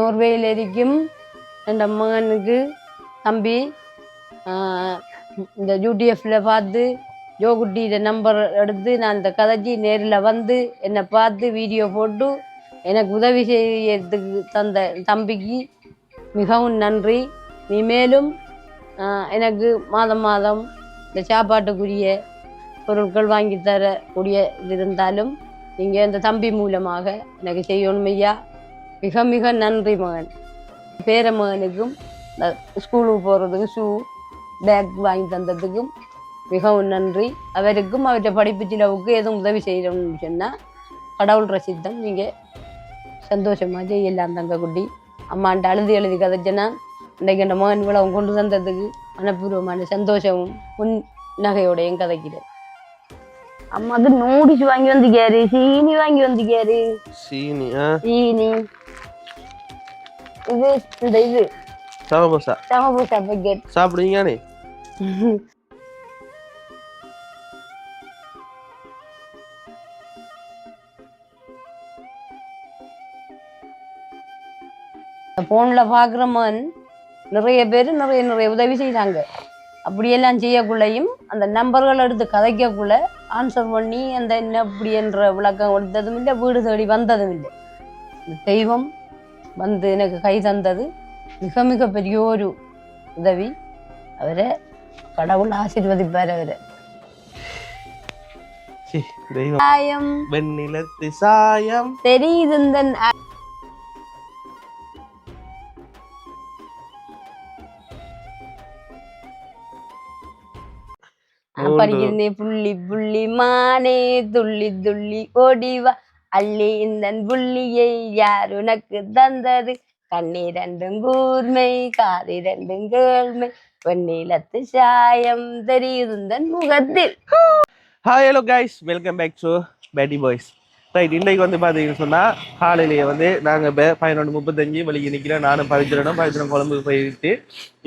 நோர்வேயில் இருக்கும் என் மகனுக்கு தம்பி இந்த யூடிஎஃப்ல பார்த்து ஜோகுட்டியோட நம்பர் எடுத்து நான் இந்த கதைச்சி நேரில் வந்து என்னை பார்த்து வீடியோ போட்டு எனக்கு உதவி செய்யறதுக்கு தந்த தம்பிக்கு மிகவும் நன்றி. நீ மேலும் எனக்கு மாதம் மாதம் இந்த சாப்பாட்டுக்குரிய பொருட்கள் வாங்கி தரக்கூடிய இது இருந்தாலும் நீங்கள் இந்த தம்பி மூலமாக எனக்கு செய்யணும் ஐயா. மிக மிக நன்றி மகன். பேர மகனுக்கும் இந்த ஸ்கூலுக்கு போகிறதுக்கு ஷூ பேக் வாங்கி தந்ததுக்கும் மிகவும் நன்றி. அவருக்கும் அவற்றை படிப்பு செலவுக்கு எதுவும் உதவி செய்யணும்னு சொன்னால் கடவுள் ரசித்தம் நீங்கள் சந்தோஷமாக செய்யலாம் தங்கக்குட்டி. அம்மாண்ட எழுதி கதைச்சேன்னா இன்றைக்கு அந்த மகன் விழாவும் கொண்டு தந்ததுக்கு மனப்பூர்வமான சந்தோஷமும் நகையோடையும் கதைக்கிறேன். அம்மாக்கு நூடிச்சு வாங்கி வந்துக்காரு, சீனி வாங்கி வந்துக்காரு. சீனி இது இந்த இது சமபோசா பேக்கெட் சாப்பிடுவீங்க. போன்ல பாக்குறவன் நிறைய பேர் நிறைய உதவி செய்யறாங்க. அப்படியெல்லாம் செய்யக்குள்ளையும் அந்த நம்பர்கள் எடுத்து கதைக்கக்குள்ள ஆன்சர் பண்ணி அந்த என்ன அப்படி என்ற விளக்கம் கொடுத்ததும் இல்லை, வீடு தேடி வந்ததும் இல்லை. தெய்வம் வந்து எனக்கு கை தந்தது மிக மிக பெரிய ஒரு உதவி. அவரை கடவுள் ஆசீர்வதிப்பார். அவரை சாயம் வெண்ணிலத்து சாயம் தெரியுது. படிக்கிறேன். புள்ளி புள்ளி மானே துள்ளி துள்ளி ஓடிவா அள்ளி இந்த புள்ளியை யார் உனக்கு தந்தது, கண்ணீரண்டும் கூர்மை காதிரண்டும் கேள்மை வெண்ணிலத்து சாயம் தெரியுது முகத்தில். Hi hello guys, welcome back to பேட்டி பாய்ஸ். ரைட், இன்றைக்கு வந்து பார்த்தீங்கன்னு சொன்னால் காலையிலேயே வந்து நாங்கள் 11:35 வழிக்கு நிற்கிறோம். நானும் பவித்திரனும் குழம்புக்கு போயிட்டு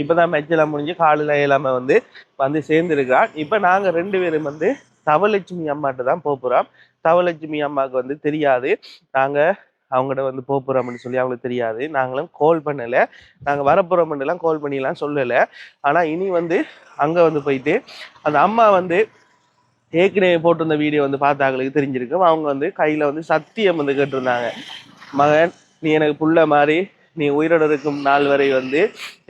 இப்போ தான் மெச்செல்லாம் முடிஞ்சு காலையில் எல்லாமே வந்து சேர்ந்துருக்கிறான். இப்போ நாங்கள் 2 பேரும் வந்து தவலட்சுமி அம்மாட்ட தான் போகிறோம். தவலட்சுமி அம்மாவுக்கு வந்து தெரியாது நாங்கள் அவங்கள்ட்ட வந்து போகிறோம்னு சொல்லி அவங்களுக்கு தெரியாது. நாங்களும் கால் பண்ணலை, நாங்கள் வரப்போகிறோம்லாம் கால் பண்ணிலாம் சொல்லலை. ஆனால் இனி வந்து அங்கே வந்து போயிட்டு அந்த அம்மா வந்து ஏற்கனவே போட்டிருந்த வீடியோ வந்து பார்த்தாங்களுக்கு தெரிஞ்சிருக்கும். அவங்க வந்து கையில் வந்து சத்தியம் வந்து கேட்டிருந்தாங்க, மகன் நீ எனக்கு புள்ள மாதிரி நீ உயிரோடு இருக்கும் நாள் வரை வந்து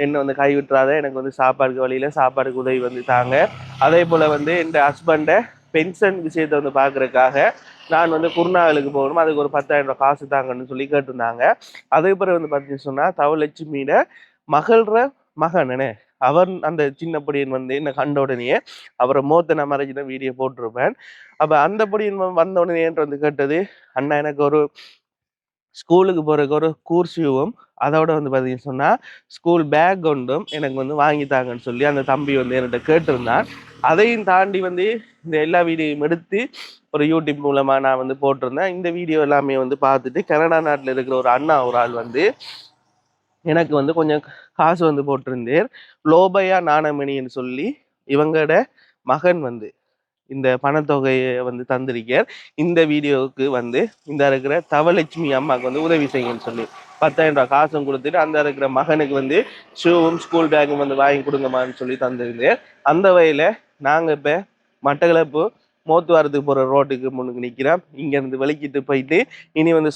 என்னை வந்து கைவிட்டுறாத, எனக்கு வந்து சாப்பாடுக்கு வழியில் சாப்பாடுக்கு உதவி வந்து தாங்க. அதே போல் வந்து என் ஹஸ்பண்டை பென்ஷன் விஷயத்தை வந்து பார்க்குறதுக்காக நான் வந்து குருநாகலுக்கு போகணும், அதுக்கு ஒரு 10,000 ரூபாய் காசு தாங்கன்னு சொல்லி கேட்டிருந்தாங்க. அதே பிறகு வந்து பார்த்தீங்கன்னு சொன்னால் தவலட்சுமியோட மகள்ற மகன் என்ன அவர் அந்த சின்ன பொடியன் வந்து என்ன கண்ட உடனே அவரை மோத்தனை மறைச்சின வீடியோ போட்டிருப்பேன். அப்போ அந்த பொடியன் வந்த உடனே வந்து கேட்டது, அண்ணா எனக்கு ஒரு ஸ்கூலுக்கு போகிறதுக்கு ஒரு கூர்ஷியும் அதோட வந்து பார்த்தீங்கன்னு சொன்னால் ஸ்கூல் பேக் ஒன்றும் எனக்கு வந்து வாங்கித்தாங்கன்னு சொல்லி அந்த தம்பி வந்து என்கிட்ட கேட்டிருந்தான். அதையும் தாண்டி வந்து இந்த எல்லா வீடியோவும் எடுத்து ஒரு யூடியூப் மூலமாக நான் வந்து போட்டிருந்தேன். இந்த வீடியோ எல்லாமே வந்து பார்த்துட்டு கனடா நாட்டில் இருக்கிற ஒரு அண்ணா ஒரு ஆள் வந்து எனக்கு வந்து கொஞ்சம் காசு வந்து போட்டிருந்தேன். லோபையா நாணமணின்னு சொல்லி இவங்களோட மகன் வந்து இந்த பணத்தொகையை வந்து தந்திருக்கார். இந்த வீடியோவுக்கு வந்து இந்த இருக்கிற தவலட்சுமி அம்மாவுக்கு வந்து உதவி செய்யுன்னு சொல்லி 10,000 ரூபாய் காசும் கொடுத்துட்டு அந்த இருக்கிற மகனுக்கு வந்து ஷூவும் ஸ்கூல் பேக்கும் வந்து வாங்கி கொடுங்கம்மான்னு சொல்லி தந்திருந்தேன். அந்த வகையில் நாங்கள் இப்போ மட்டக்களப்பு மோத்துவாரத்துக்கு போகிற ரோட்டுக்கு முன்னுக்கு நிற்கிறோம். இங்கேருந்து வெளிக்கிட்டு போயிட்டு இனி வந்து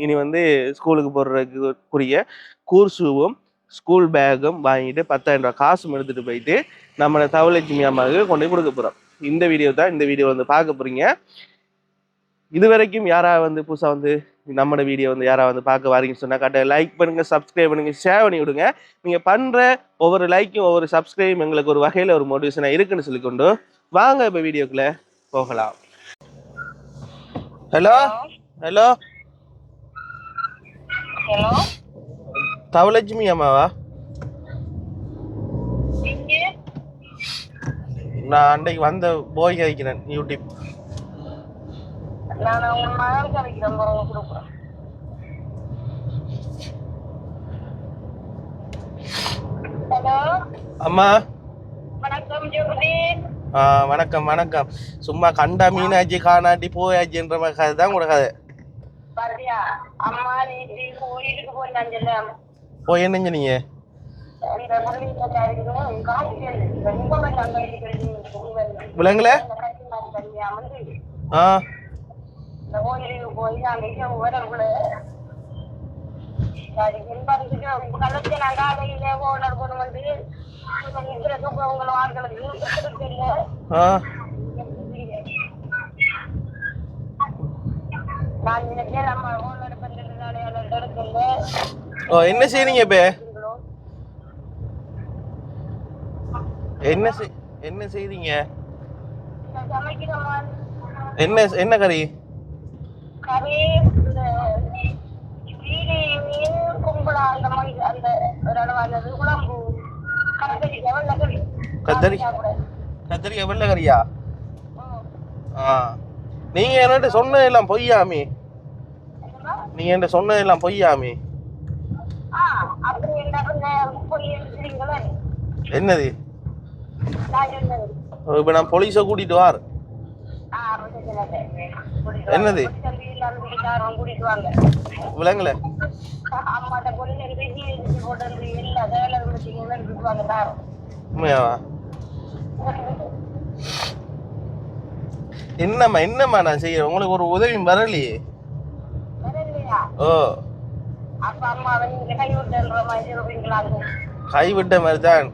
இனி வந்து ஸ்கூலுக்கு போடுறதுக்குரிய கூர்ஷூவும் ஸ்கூல் பேக்கும் வாங்கிட்டு 10,000 ரூபாய் காசும் எடுத்துகிட்டு போயிட்டு நம்ம தவலட்சுமி அம்மாவுக்கு கொண்டு போய் கொடுக்க போகிறோம். இந்த வீடியோ வந்து பார்க்க போகிறீங்க. இது வரைக்கும் யாராவது வந்து புதுசாக வந்து நம்மளோட வீடியோ வந்து யாராவது வந்து பார்க்க வாரீங்கன்னு சொன்னால் கரெக்டாக லைக் பண்ணுங்கள், சப்ஸ்கிரைப் பண்ணுங்கள், ஷேர் பண்ணி விடுங்க. நீங்கள் பண்ணுற ஒவ்வொரு லைக்கும் ஒவ்வொரு சப்ஸ்கிரைபும் எங்களுக்கு ஒரு வகையில் ஒரு மோட்டிவேஷனாக இருக்குன்னு சொல்லிக்கொண்டு வாங்க இப்போ வீடியோக்குள்ள போகலாம். ஹலோ ஹலோ ஹலோ, தவலட்சுமி அம்மாவா? நான் அன்றைக்கு வந்த போய் வைக்கிறேன் யூடியூப். நான் உங்க மகன் கிடைக்கிறேன் கொடுக்குறேன். ஹலோ அம்மா, வணக்கம் ஜோதி. வணக்கம் வணக்கம். சும்மா கண்டா மீனாச்சி காணாட்டி போயாச்சுன்ற மாதிரி கதை தான் கூட கதை. பாத்தியா அம்மா நீ கோயிலுக்கு போயிட்டாங்கல்ல போய் என்ன செஞ்சீங்க? அந்த முருகன் காசு ரொம்ப விலங்குல ஆ இந்த கோயிலுக்கு போய் அங்கே வரக்குள்ள கலத்தி நான் காலையில ஓனர் கொண்டு வந்து உங்களை ஆட்களுக்கு ஆ நான் நினைச்சேன் நம்ம ஓனர் பண்ணுறதுனால ஓ என்ன செய்றீங்க இப்போ? என்ன செய்றீங்க? சமைக்கிறோமா என்ன என்ன கறி? கறி மீன் கும்பலா அந்த மாதிரி அந்த ஒரு அளவானது குழம்பு கத்தரிக்காய் வெள்ளை கறி கத்திரிக்காய் வெள்ளை கறியா? ஆ நீங்க என்கிட்ட சொன்னதெல்லாம் பொய்யாமே. நீங்க என்கிட்ட சொன்னதெல்லாம் பொய்யாமே. அப்படி என்ன போய் எடுத்துறீங்களே என்னது? இப்ப நான் போலீஸை கூட்டிட்டு வார். என்னது விலங்குல உண்மையாவா? என்னம்மா நான் செய்யறேன் உங்களுக்கு ஒரு உதவியும் வரலையே. ஓ கைவிட்ட மாதிரி தான்.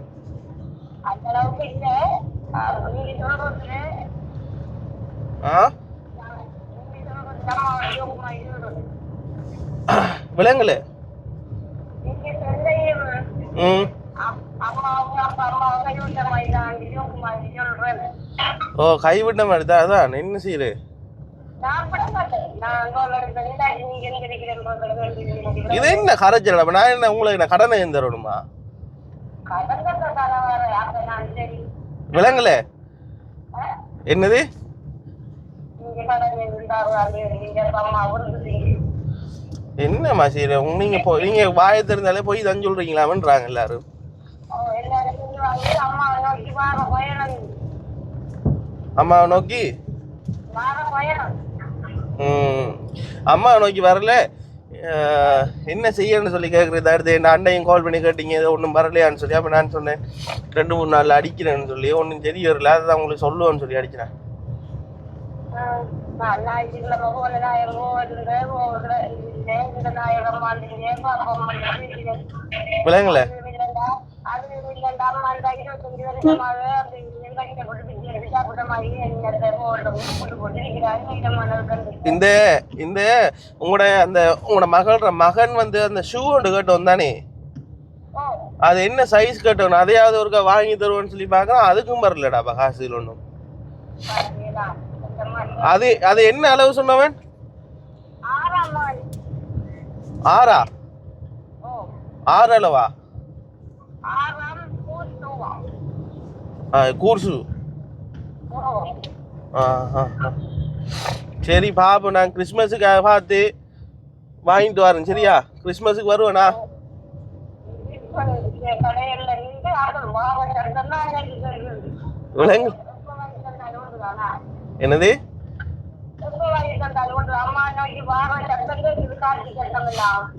விலங்குல ஓ கைவிட்ட மாதிரி தான். அதான் என்ன செய்யுது? இது என்ன கரைச்சல்? நான் என்ன உங்களுக்கு நான் கடனை தரணுமா? விலங்குல என்னது? என்னம்மா செய்யற? நீங்க வாயை தெரிந்தாலே போய் தான் சொல்றீங்களாமன்றாங்க எல்லாரும். அம்மாவை நோக்கி அம்மாவை நோக்கி வரல. என்ன செய்யணும்னு சொல்லி கேட்குறது. அடுத்து என் அண்டையும் கால் பண்ணி கேட்டீங்க ஏதோ ஒன்றும் வரலையான்னு சொல்லி. அப்போ நான் சொன்னேன் 2-3 நாள் அடிக்கிறேன்னு சொல்லி. ஒன்றும் சரி வரல, அதுதான் உங்களுக்கு சொல்லுவேன்னு சொல்லி அடிக்கிறேன். விலங்குல இந்த இந்த உங்களோட மகன் வந்து அந்த ஷூ ஒன்று கேட்டு வந்தானே, அது என்ன சைஸ் கேட்டோம் அதையாவது ஒருக்கா வாங்கி தருவோன்னு சொல்லி பார்க்கலாம். அதுக்கும் வரலடா காசு ஒன்றும். அது அது என்ன அளவு சொன்னவன்? 6 அளவா? கூர்சு. சரி பாப்போம். நான் கிறிஸ்மஸுக்காக பார்த்து வாங்கிட்டு வரேன். சரியா? கிறிஸ்மஸுக்கு வருவேண்ணா. விலங்கு என்னது?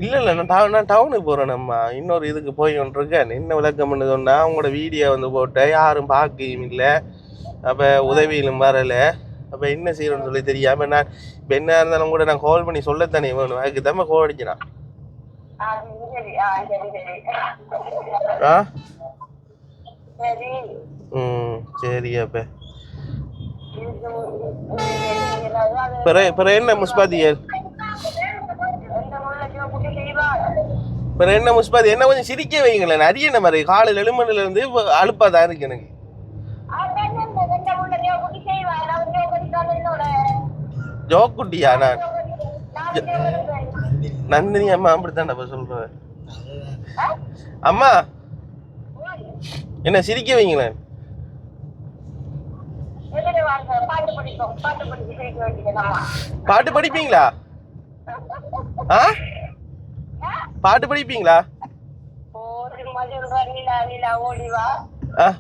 இல்ல நான் டவுனுக்கு போறேன். நம்ம இன்னொரு இதுக்கு போய் கொண்டிருக்கேன். என்ன விளக்கம் பண்ணுதுன்னா உங்களோட வீடியோ வந்து போட்ட யாரும் பார்க்கவும் இல்லை. அப்ப உதவியிலும் வரல. அப்ப என்ன செய்யணும்னு சொல்லி தெரியாம நான் இப்ப என்ன இருந்தாலும் கூட நான் கால் பண்ணி சொல்லத்தானே வேணும். அதுக்கு தான் கோல் அடிக்கிறான். சரி. அப்ப என்ன முஸ்பாதியல் என்ன முஸ்பாதி என்ன கொஞ்சம் சிரிக்க வைங்களேன். நிறைய என்ன மாதிரி காலையில் எழுமணில இருந்து அழுப்பாதான் இருக்கு எனக்கு. ஜோக்குட்டியா? நான் நந்தினி அம்மா அப்படித்தான் சொல்றேன். அம்மா என்ன சிரிக்க வைங்களேன். பாட்டு படிப்பீங்களா? பாட்டு படிப்பீங்களா?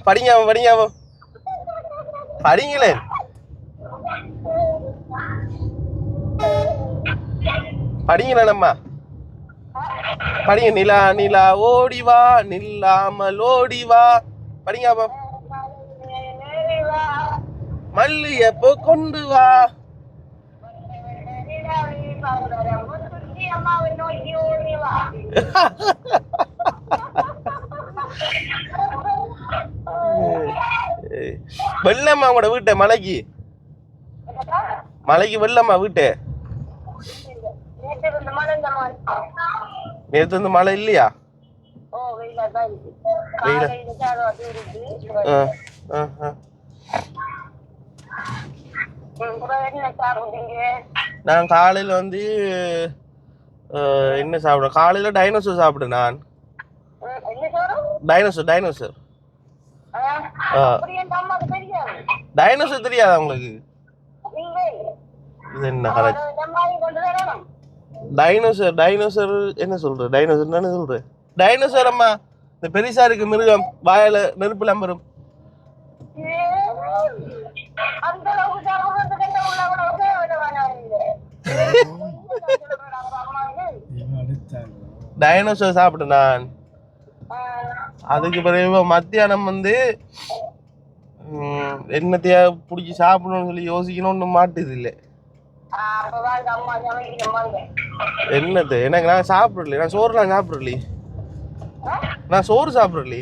படிங்க படிங்களேன். படிங்களேனம்மா படிங்க. நிலா நிலா ஓடிவா நில்லாமல் ஓடிவா படிங்க அப்பா. மல்லியப்பூ கொண்டு வா. வெள்ளம்மா உங்களோட வீட்டை மலைக்கு மலைக்கு வெள்ளம்மா வீட்டு நேற்று வந்து மழை இல்லையா? நான் காலையில வந்து என்ன சாப்பிடுவேன்? காலையில டைனோசர் சாப்பிடுவேன். நான் டைனோசர் டைனோசர் டைனோசர் தெரியாதா உங்களுக்கு? இது என்ன கரெக்ட்? டைனோசர் டைனோசர் என்ன சொல்ற? டைனோசர் தானே சொல்ற? டைனோசர் அம்மா இந்த பெருசா இருக்கு மிருகம், வாயில நெருப்புல அம்பரும். டைனோசர் சாப்பிட்டேன் நான். அதுக்கு பிறகு மத்தியானம் வந்து என்னத்தையா பிடிச்சி சாப்பிடணும்னு சொல்லி யோசிக்கணும்னு மாட்டுது இல்லை. என்னது எனக்கு நான் சாப்பிடல. நான் சோறுலாம் சாப்பிடல. நான் சோறு சாப்பிடல.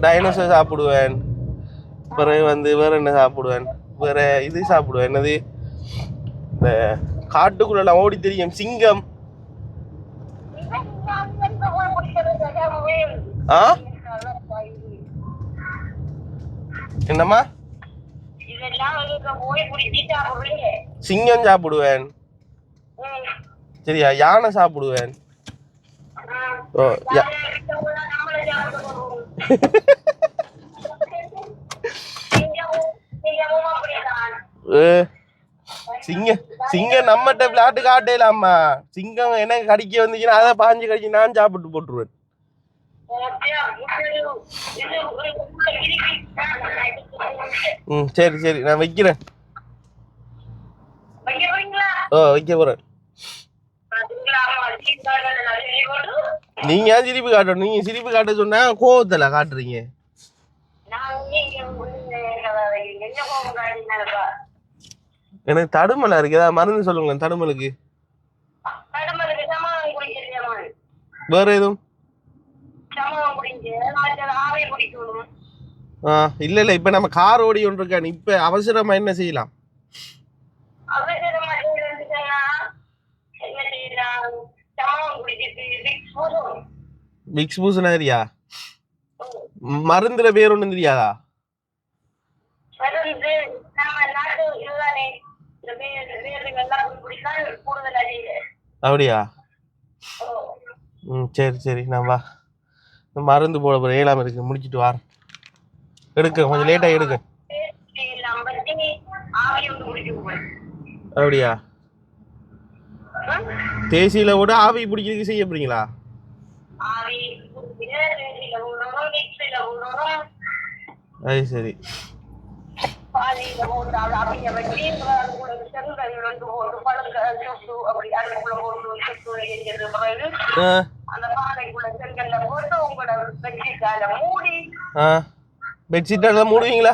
டைனோசர் சாப்பிடுவேன். பிறகு வந்து வேற என்ன சாப்பிடுவேன்? வேற இது சாப்பிடுவேன். என்னது இந்த காட்டுக்குள்ள ஓடி தெரியும் சிங்கம். என்னம்மா? சிங்கம் சாப்பிடுவேன். சரியா? யானை சாப்பிடுவேன். சிங்கம் நம்மகிட்ட விளையாட்டு காட்டலாமா? சிங்கம் எனக்கு கடிக்க வந்துச்சுன்னா அதை பாஞ்சு கடிச்சு நான் சாப்பிட்டு போட்டுருவேன். சரி சரி நான் வைக்கிறேன். வைக்க போறேன். நீங்க ஏன் சிரிப்பு காட்டணும்? நீங்க சிரிப்பு காட்ட சொன்னா கோவத்துல காட்டுறீங்க. எனக்கு தடுமலா இருக்கு. ஏதாவது மருந்து சொல்லுங்க தடுமலுக்கு. வேற எதுவும்? இல்ல இல்ல இப்ப நம்ம கார் ஓடி ஒன்று இருக்கான். இப்ப அவசரமா என்ன செய்யலாம்? விக்ஸ் பூசனா தெரியா? மருந்துல பேர் ஒண்ணும் தெரியாதா? அப்படியா? சரி சரி நான் வா. மருந்து போட போற 7ஆம் இருக்கு முடிச்சிட்டு வார. எடுக்க கொஞ்சம் லேட்டா எடுக்க. அப்படியா? தேசியில விட ஆவி பிடிக்கிறதுக்கு செய்ய போறீங்களா? அது சரி. பெட்ஷீட் எல்லாம் மூடுவீங்களா?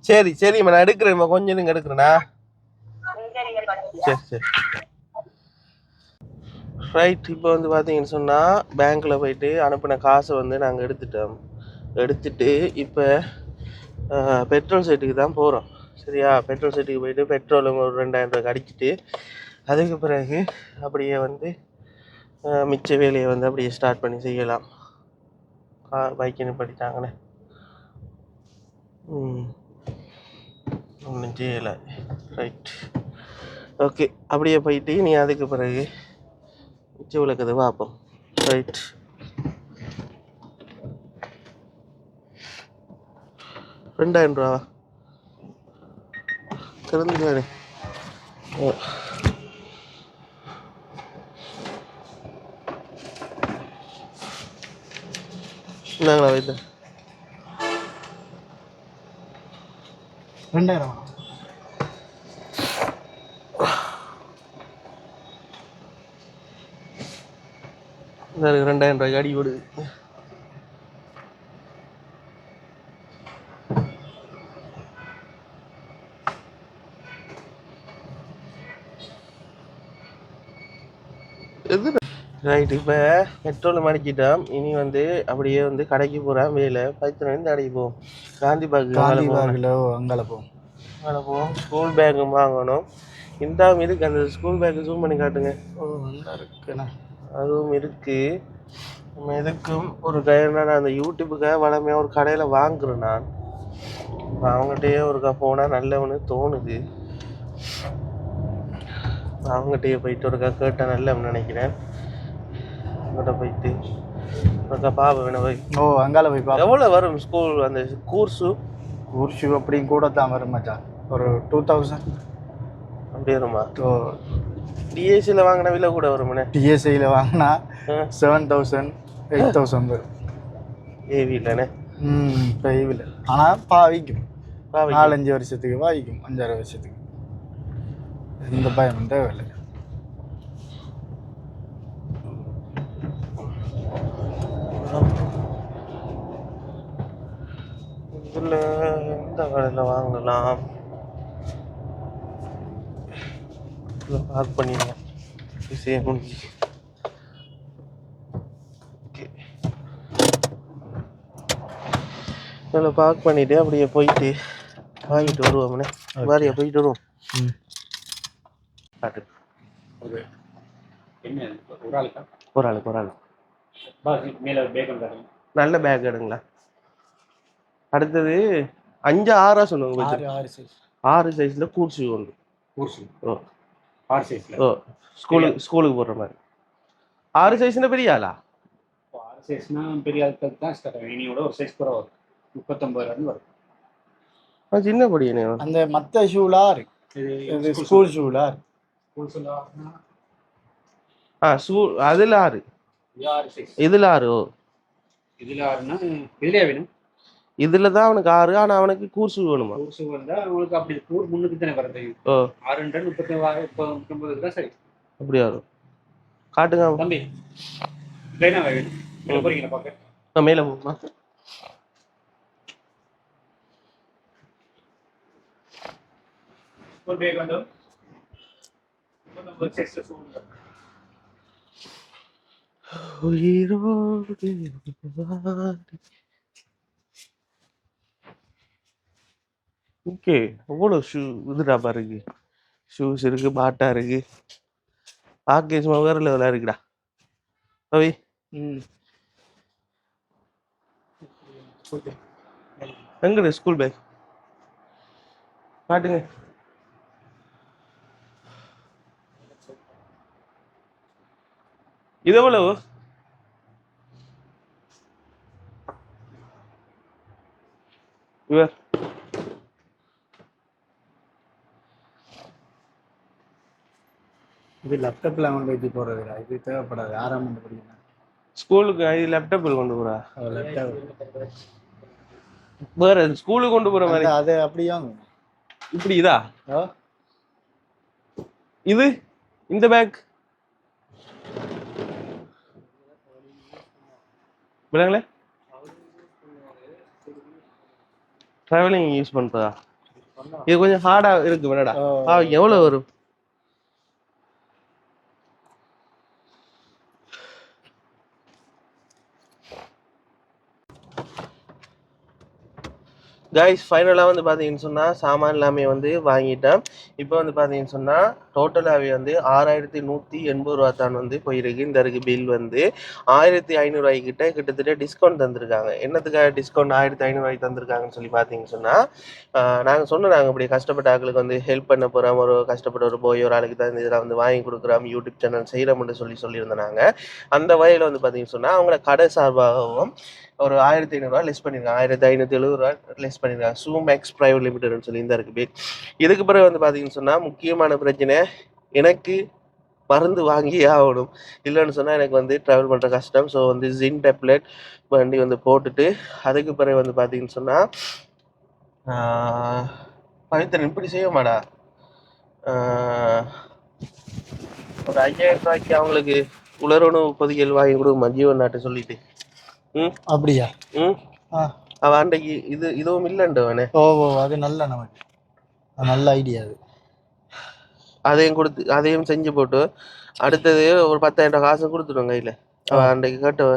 சரி சரி நான் எடுக்கிறேன். கொஞ்சம் நீங்க எடுக்கிறேன்னா சரி சரி ரைட். இப்போ வந்து பார்த்தீங்கன்னு சொன்னால் பேங்க்கில் போயிட்டு அனுப்பின காசை வந்து நாங்கள் எடுத்துட்டோம். எடுத்துட்டு இப்போ பெட்ரோல் சைட்டுக்கு தான் போகிறோம். சரியா? பெட்ரோல் சைட்டுக்கு போயிட்டு பெட்ரோலும் ஒரு 2000 ரூபாய்க்கு அடிச்சுட்டு அதுக்கு பிறகு அப்படியே வந்து மிச்ச வேலையை வந்து அப்படியே ஸ்டார்ட் பண்ணி செய்யலாம். பைக்குன்னு படித்தாங்கண்ணே. ஒன்றும் செய்யலை. Right okay. அப்படியே போயிட்டு நீ அதுக்கு பிறகு மிச்ச விளக்கதை பார்ப்போம். ரைட். $2000 திறந்துக்கானே. நாங்களா வைத்த 2000 இந்த 2000 ரூபாய்க்கு அடி விடுது. ரைட். இப்போ பெட்ரோல் மடிக்கிட்டோம். இனி வந்து அப்படியே வந்து கடைக்கு போகிறேன். வேலை 10 இந்த கடைக்கு போவோம். காந்தி பார்க்கில் அங்கே போவோம். அங்கே போவோம். ஸ்கூல் பேக்கும் வாங்கணும். இந்த இருக்கு அந்த ஸ்கூல் பேக்கு ஜூம் பண்ணி காட்டுங்க. நல்லா இருக்குண்ணா. அதுவும் இருக்கு. நம்ம எதுக்கும் ஒரு கைனா நான் அந்த யூடியூப்புக்காக வளமையாக ஒரு கடையில் வாங்குறேன். நான் அவங்ககிட்டயே ஒருக்கா போனால் நல்லவனு தோணுது. அவங்ககிட்டயே போயிட்டு ஒருக்கா கேட்டால் நல்லவனு நினைக்கிறேன். அவங்ககிட்ட போயிட்டு ஒருக்கா பாப்பா வேணும் போய். அங்கால போய் பாப்பா. எவ்வளோ வரும் ஸ்கூல் அந்த கூர்ஸு அப்படியும் கூட தான் வரும் மச்சான். ஒரு 2000 அப்படி வருமா? டிஎஸ்சியில் வாங்கின விலை கூட வருமாண்ணே. டிஎஸ்சியில் வாங்கினா 7000 8000 வரும். ஏவிலண்ணே. இப்போ ஏவியில் ஆனால் பாவிக்கும். 4-5 வருஷத்துக்கு பாவிக்கும். 5-6 வருஷத்துக்கு எந்த பயம் தேவையில்லை. இதில் எந்த கடையில் வாங்கலாம்? பார்க் பண்ணிடுவோம். விஷயம் முடிஞ்சு. ஓகே, இதில் பார்க் பண்ணிவிட்டு அப்படியே போயிட்டு வாங்கிட்டு வருவோம்ண்ணே. வாரியா போயிட்டு வருவோம். காட்டு. ஒரு ஆளுக்கு நல்ல பேக் எடுங்களா. அடுத்தது 5-6 சொல்லுங்க. 6 சைஸ்ல கூர்ச்சி உண்டு. ஓ ஸ்கூலுக்கு போடுற மாதிரி 6 சைஸ்னா பெரிய ஆளா? 6 சைஸ்னா பெரிய ஆளுக்கு தான் ஸ்டார்ட் ஆகும். இனியோட ஒரு சைஸ் கூட வரும். 39 வரும். சின்ன படியே அந்த மற்ற ஷூலா இது ஸ்கூல் ஷூலா. அதுல 6 இதுல 6. இதுல 6னா இதுலயே வேணும். இதுல தான் அவனுக்கு 6. ஆனா அவனுக்கு கூர்சு வேணுமா? கூர்சு வந்தா உங்களுக்கு அப்படி கூர் முன்னுக்கு தானே வரது. 639 தான் சரி. அப்படி வரும். காட்டுங்க தம்பி. லைனா வேணும். மேல போறீங்க பாக்க. மேல போமா. ஒரு பேக் வந்து ஒரு சைஸ்ல சூப்பர். ஓகே, அவ்வளோ இதுடா பாருக்கு. ஷூஸ் இருக்கு, பாட்டா இருக்கு. பார்க்க சும்மா வேற லெவலாக இருக்குடா. ரவி எங்கட ஸ்கூல் பேக் காட்டுங்க. இது எவ்வளவு? இவர் இது லேப்டாப்ல கொண்டு வச்சு போறது இது தேவைப்படாது. 6ஆம் ஆண்டு படிக்கணும். ஸ்கூலுக்கு இது லேப்டாப்பில் கொண்டு போறா? லேப்டாப் வேற ஸ்கூலுக்கு கொண்டு போற மாதிரி அது அப்படியே இப்படி இதா? இது இந்த பேக் விளங்களே டிராவலிங் யூஸ் பண்றதா? இது கொஞ்சம் ஹார்டா இருக்கு வேணடா. எவ்வளவு வரும்? கைஸ் ஃபைனலாக வந்து பார்த்தீங்கன்னு சொன்னால் சாமான் எல்லாமே வந்து வாங்கிட்டேன். இப்போ வந்து பார்த்தீங்கன்னு சொன்னால் டோட்டலாகவே வந்து 6180 ரூபா தான் வந்து போயிருக்கு. இந்த இருக்கு பில் வந்து 1500 கிட்டத்தட்ட டிஸ்கவுண்ட் தந்திருக்காங்க. என்னத்துக்காக டிஸ்கவுண்ட் 1500 தந்திருக்காங்கன்னு சொல்லி பார்த்தீங்கன்னு சொன்னால் நாங்கள் சொன்னோம், நாங்கள் இப்படி கஷ்டப்பட்ட ஆட்களுக்கு வந்து ஹெல்ப் பண்ண போகிறோம். ஒரு கஷ்டப்பட்ட ஒரு போய் ஒரு ஆளுக்கு தான் இதெல்லாம் வந்து வாங்கி கொடுக்குறோம், யூடியூப் சேனல் செய்கிறோம்னு சொல்லியிருந்தாங்க. அந்த வகையில் வந்து பார்த்தீங்கன்னு சொன்னால் அவங்கள கடை சார்பாகவும் ஒரு 1500 லெஸ் பண்ணியிருக்காங்க. 1570 லெஸ் பண்ணியிருக்காங்க. சூமேக்ஸ் பிரைவேட் லிமிடெட்னு சொல்லி இந்த இருக்கு பேர். இதுக்கு பிறகு வந்து பார்த்தீங்கன்னு சொன்னால் முக்கியமான பிரச்சனை எனக்கு மருந்து வாங்கி ஆகணும். இல்லைன்னு சொன்னால் எனக்கு வந்து ட்ராவல் பண்ணுற கஷ்டம். ஸோ வந்து ஜின் டேப்லெட் வண்டி வந்து போட்டுட்டு அதுக்கு பிறகு வந்து பார்த்தீங்கன்னு சொன்னால் பவித்திரன் இப்படி செய்ய மாடா. ஒரு 5000 ரூபாய்க்கு அவங்களுக்கு உலருணவு பொதிகள் வாங்கி கொடுக்குமா ஜீவன் நாட்டை சொல்லிட்டு. அப்படியா? அவன் அன்றைக்கு இதுவும் இல்லைண்டவனே. அது நல்ல நமக்கு நல்ல ஐடியா. அதையும் செஞ்சு போட்டு அடுத்தது ஒரு 10,000 காசு கொடுத்துடும் கையில. அவன் அன்றைக்கு கேட்டவ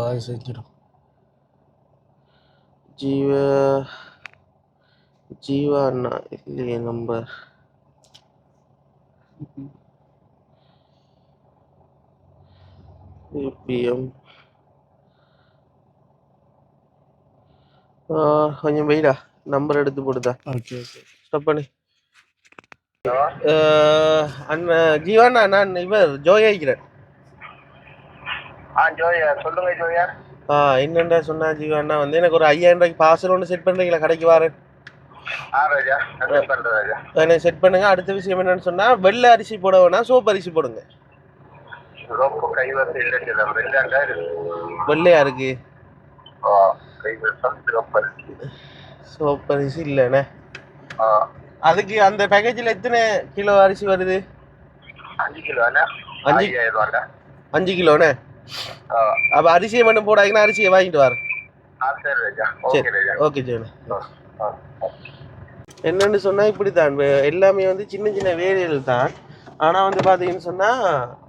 அது செஞ்சிடும். ஜீவா அண்ணா இல்லையே நம்பர். ஏபிஎம் கொஞ்சம் வெயிடா நம்பர் எடுத்து போடுதா. ஓகே ஸ்டாப் பண்ணி. அண்ணன் ஜீவாண்ணா நான் இவர் ஜோயா இருக்கிறேன். ஜோயா சொல்லுங்க ஜோயா. என்னண்டா சொன்னா ஜீவாண்ணா வந்து எனக்கு ஒரு 5000 ரூபாய்க்கு பார்சல் ஒன்று செட் பண்ணுறீங்களா? கடைக்கு வரேன். எனக்கு செட் பண்ணுங்க. அடுத்த விஷயம் என்னன்னு சொன்னா வெள்ளை அரிசி போட வேணாம், சோப்பு அரிசி போடுங்க. வெள்ளையா இருக்கு. சோப்பு அரிசி இல்லைண்ணே. அதுக்கு அந்த பேக்கேஜில் எத்தனை கிலோ அரிசி வருது? 5 கிலோண்ணே. 5 கிலோண்ணே. அப்போ அரிசியை மட்டும் போடாங்கன்னா அரிசியை வாங்கிட்டு வரேன். சரி ஓகே சரி. என்னன்னு சொன்னா இப்படித்தான் எல்லாமே வந்து சின்ன சின்ன வேலைகள் தான். ஆனா வந்து பாத்தீங்கன்னு சொன்னா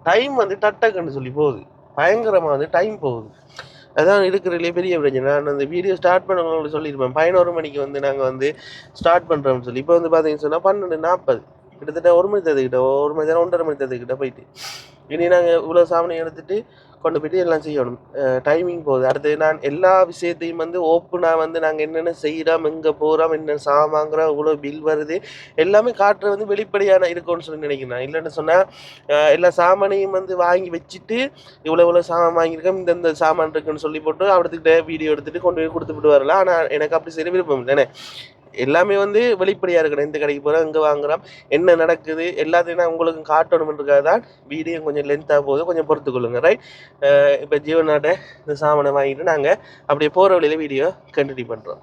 டைம் வந்து டக்குன்னு சொல்லி போகுது. பயங்கரமா வந்து டைம் போகுது. அதான் இருக்கிறதுலே பெரிய பிரச்சனை. நான் அந்த வீடியோ ஸ்டார்ட் பண்ணவங்களுக்கு சொல்லியிருப்பேன் 11 மணிக்கு வந்து நாங்கள் வந்து ஸ்டார்ட் பண்ணுறோம்னு சொல்லி. இப்போ வந்து பார்த்தீங்கன்னு சொன்னால் 12:40 கிட்டத்தட்ட 1 மணி தேதிக்கிட்ட 1 மணி நேரம் 1.5 மணி தேதிக்கிட்ட போயிட்டு இனி நாங்கள் இவ்வளோ சாமனை எடுத்துகிட்டு கொண்டு போய்ட்டு எல்லாம் செய்யணும். டைமிங் போகுது. அடுத்து நான் எல்லா விஷயத்தையும் வந்து ஓப்பனாக வந்து நாங்கள் என்னென்ன செய்கிறோம், எங்கே போகிறோம், என்ன சாமாங்கிறோம், இவ்வளோ பில் வருது எல்லாமே காட்டுற வந்து வெளிப்படையான இருக்கும்னு சொல்லி நினைக்கிறேன். இல்லைன்னு சொன்னால் எல்லா சாமானையும் வந்து வாங்கி வச்சுட்டு இவ்வளோ சாமான் வாங்கியிருக்கோம், இந்த சாமான் இருக்குன்னு சொல்லி போட்டு அவர்கிட்ட வீடியோ எடுத்துகிட்டு கொண்டு போய் கொடுத்துட்டு வரலாம். ஆனால் எனக்கு அப்படி சரி விருப்பம் இல்லைண்ணே. எல்லாமே வந்து வெளிப்படையாக இருக்கணும். இந்த கடைக்கு போகிறோம், இங்கே வாங்குகிறோம், என்ன நடக்குது எல்லாத்தையும் நான் உங்களுக்கு காட்டணுமென்றதுக்காக தான் வீடியோ கொஞ்சம் லென்த்தாக போகுது. கொஞ்சம் பொறுத்துக்கொள்ளுங்க. ரைட். இப்போ ஜீவனாட்ட இந்த சாமானை வாங்கிட்டு நாங்கள் அப்படியே போகிற வழியில் வீடியோ கண்டினியூ பண்ணுறோம்.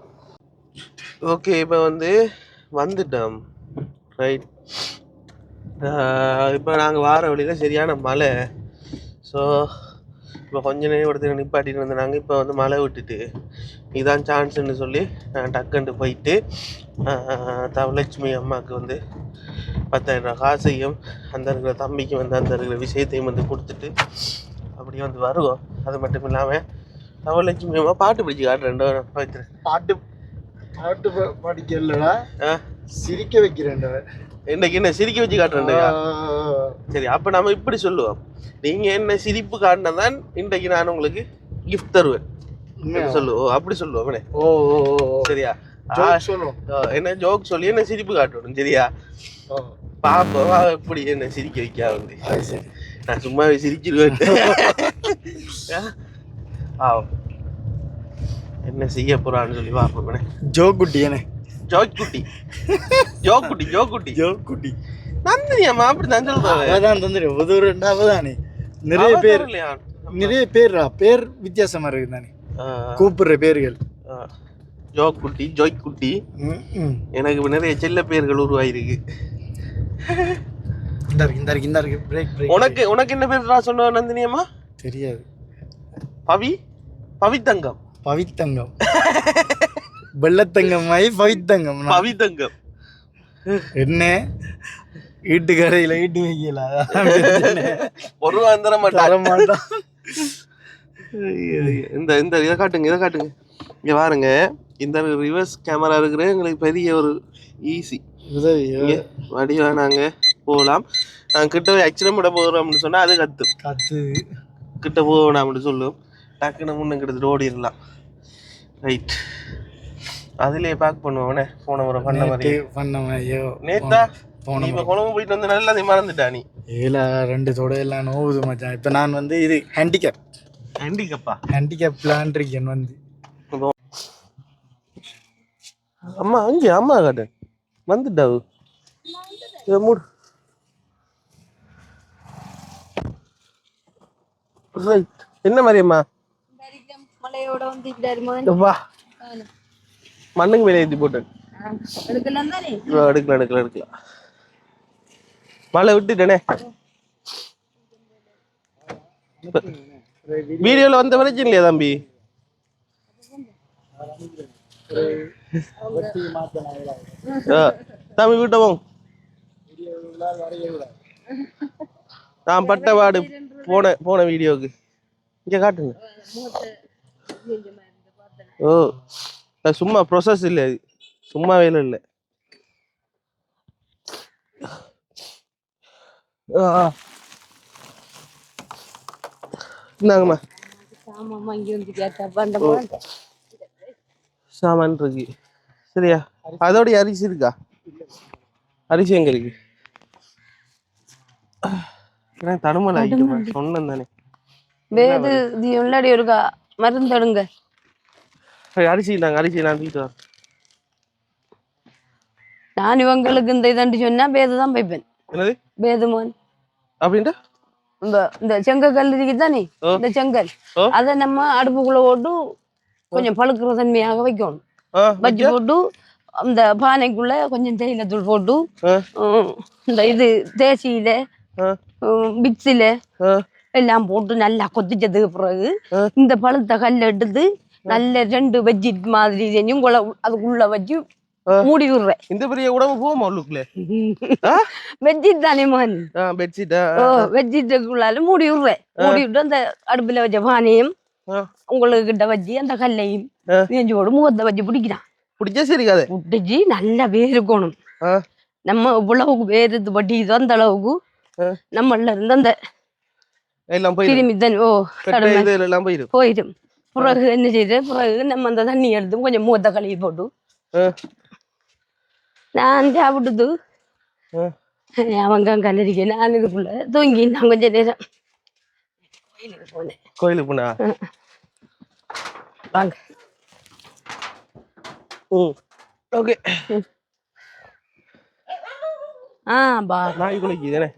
ஓகே இப்போ வந்து வந்துட்டோம். ரைட். இப்போ நாங்கள் வார வழியில் சரியான மழை. ஸோ இப்போ கொஞ்ச நேரம் ஒருத்தர் நிப்பாட்டிட்டு வந்து நாங்கள் இப்போ வந்து மழை விட்டுட்டு இதான் சான்ஸுன்னு சொல்லி டக்குன்ட்டு போயிட்டு தவலட்சுமி அம்மாவுக்கு வந்து 10,000 காசையும் அந்த இருக்கிற தம்பிக்கு வந்து அந்த இருக்கிற விஷயத்தையும் வந்து கொடுத்துட்டு அப்படியே வந்து வருவோம். அது மட்டும் இல்லாமல் தவலட்சுமி அம்மா பாட்டு பிடிச்சி காட்டுறேன். பாட்டு படிக்கலடா, சிரிக்க வைக்கிறேன். இன்னைக்கு என்ன சிரிக்க வச்சு காட்டுறேன்டா. சரி அப்போ நம்ம இப்படி சொல்லுவோம், நீங்கள் என்ன சிரிப்பு காட்டினதான் இன்றைக்கு நான் உங்களுக்கு கிஃப்ட் தருவேன் சொல்லுவோம். அப்படி சொல்லுவோம். சரியா? என்ன ஜோக் சொல்லி என்ன சிரிப்பு காட்டணும். சரியா? பாப்போம் எப்படி என்ன சிரிக்க வைக்க வந்து. நான் சும்மாவே சிரிச்சிருவேன். என்ன செய்ய போறான்னு சொல்லி பாப்போம். ஜோக்குட்டி என்ன ஜோக்குட்டி ஜோக்குட்டி ஜோக்குட்டி ஜோக்குட்டி நந்தினியம்மா அப்படிதான் சொல்றாங்க. அதான் தந்துரு ஒரு 2ஆவதானே நிறைய பேர் இல்லையா? நிறைய பேர் வித்தியாசமா இருக்கு தானே கூப்பிடுற பேர்கள். ஜோக்குட்டி ஜோய்க்குட்டி எனக்கு நிறைய செல்ல பேர்கள் உருவாயிருக்கு. உனக்கு உனக்கு என்ன பேர் சொன்ன நந்தினியம்மா? தெரியாது. பவித்தங்கம். பவித்தங்கம் வெள்ளத்தங்கம் பவித்தங்கம் பவித்தங்கம் என்ன வீட்டுக்கடையில வீட்டு வைக்கல ஒரு தர மாட்டான். இந்த இந்த இதை காட்டுங்க, இதை காட்டுங்க. இங்க பாருங்க, இந்த ரிவர்ஸ் கேமரா இருக்கிற எங்களுக்கு பெரிய ஒரு ஈஸி உதவி. வடிவா நாங்க போகலாம். நாங்கள் கிட்ட போய் ஆக்சிடென்ட் விட போகிறோம் அப்படின்னு சொன்னா அது கத்து கிட்ட போகணும் அப்படின்னு சொல்லுவோம். டக்குன்னு முன்ன கிட்டத்தட்ட ஓடிடலாம். ரைட். அதுலயே பேக் பண்ணுவோனே போன முறை பண்ண மாதிரி. நேத்தா இப்போ குழம்பு போயிட்டு வந்து நல்லா அதை மறந்துட்டா நீ. ஏலா 2 தொட எல்லாம் நோவுது மச்சான். இப்போ நான் வந்து இது ஹேண்டிகேப் பிளான் இருக்கேன் வந்து. அம்மா அங்கே அம்மா காட்டு வந்துட்டா. இதை மூடு. என்ன மாதிரியம்மா மலையோட வந்து வா மண்ணுக்கு மேலே ஏற்றி போட்டு எடுக்கலாம் தானே எடுக்கலாம் மழை விட்டுட்டேனே வீடியோல வந்த பிரச்சனை இல்லையா தம்பி தம்பி விட்டவோம் நான் பட்ட பாடு போன வீடியோக்கு இங்க காட்டுங்க ஓ சும்மா ப்ரொசஸ் இல்லை அது சும்மா வேலை இல்லை இந்தாங்கம்மா சாமான் இருக்கு சரியா அதோடைய அரிசி இருக்கா அரிசி எங்க இருக்கு தடுமலை சொன்னேன் தானே வேது இது உள்ளாடி இருக்கா மருந்து எடுங்க அரிசி நாங்க அரிசி நான் வீட்டு வரேன் நான் இவங்களுக்கு இந்த இதண்டு சொன்னா பேதுதான் பைப்பேன் என்னது பேதுமோன் அப்படின்ட்டு இந்த செங்கல் இருக்குதானே இந்த செங்கல் அத நம்ம அடுப்புக்குள்ள போட்டு கொஞ்சம் பழுக்கிற தன்மையாக வைக்கணும் வச்சு போட்டு அந்த பானைக்குள்ள கொஞ்சம் தேயிலத்தூள் போட்டு இந்த இது தேசியில மிக்சில எல்லாம் போட்டு நல்லா கொதிச்சதுக்கு பிறகு இந்த பழுத்த கல்ல எடுத்து நல்ல 2 வெஜ்ஜிட் மாதிரி செஞ்சும் அதுக்குள்ள வச்சு மூடி விடுறேன் இந்த பெரிய உடம்பு போகுமா உள்ளுக்குள்ள வெஜ்ஜிட் தானே மான் பெட்ஷீட் வெஜ்ஜிட்டுக்குள்ளால மூடி விடுறேன் மூடி விட்டு அந்த அடுப்புல வச்ச பானையும் உங்களுக்கு கிட்ட வச்சு அந்த கல்லையும் நெஞ்சோடு முகத்தை வச்சு பிடிக்கிறான் பிடிச்சா சரிக்காது பிடிச்சி நல்லா வேறுக்கணும் நம்ம இவ்வளவுக்கு வேறுது படிக்குதோ அந்த அளவுக்கு நம்மள இருந்து அந்த கிருமி தண்ணி போயிடும் பிறகு என்ன செய்யுது பிறகு நம்ம அந்த தண்ணி எடுத்து கொஞ்சம் முகத்தை கழுவி போட்டு நான் சாப்பிட்டுது அவங்க கல்லறிக்க நான் இதுக்குள்ள தூங்கி நான் கொஞ்சம் நேரம் கோயிலுக்கு போனா வாங்க ஓகே பா நாய் குளிக்கு தானே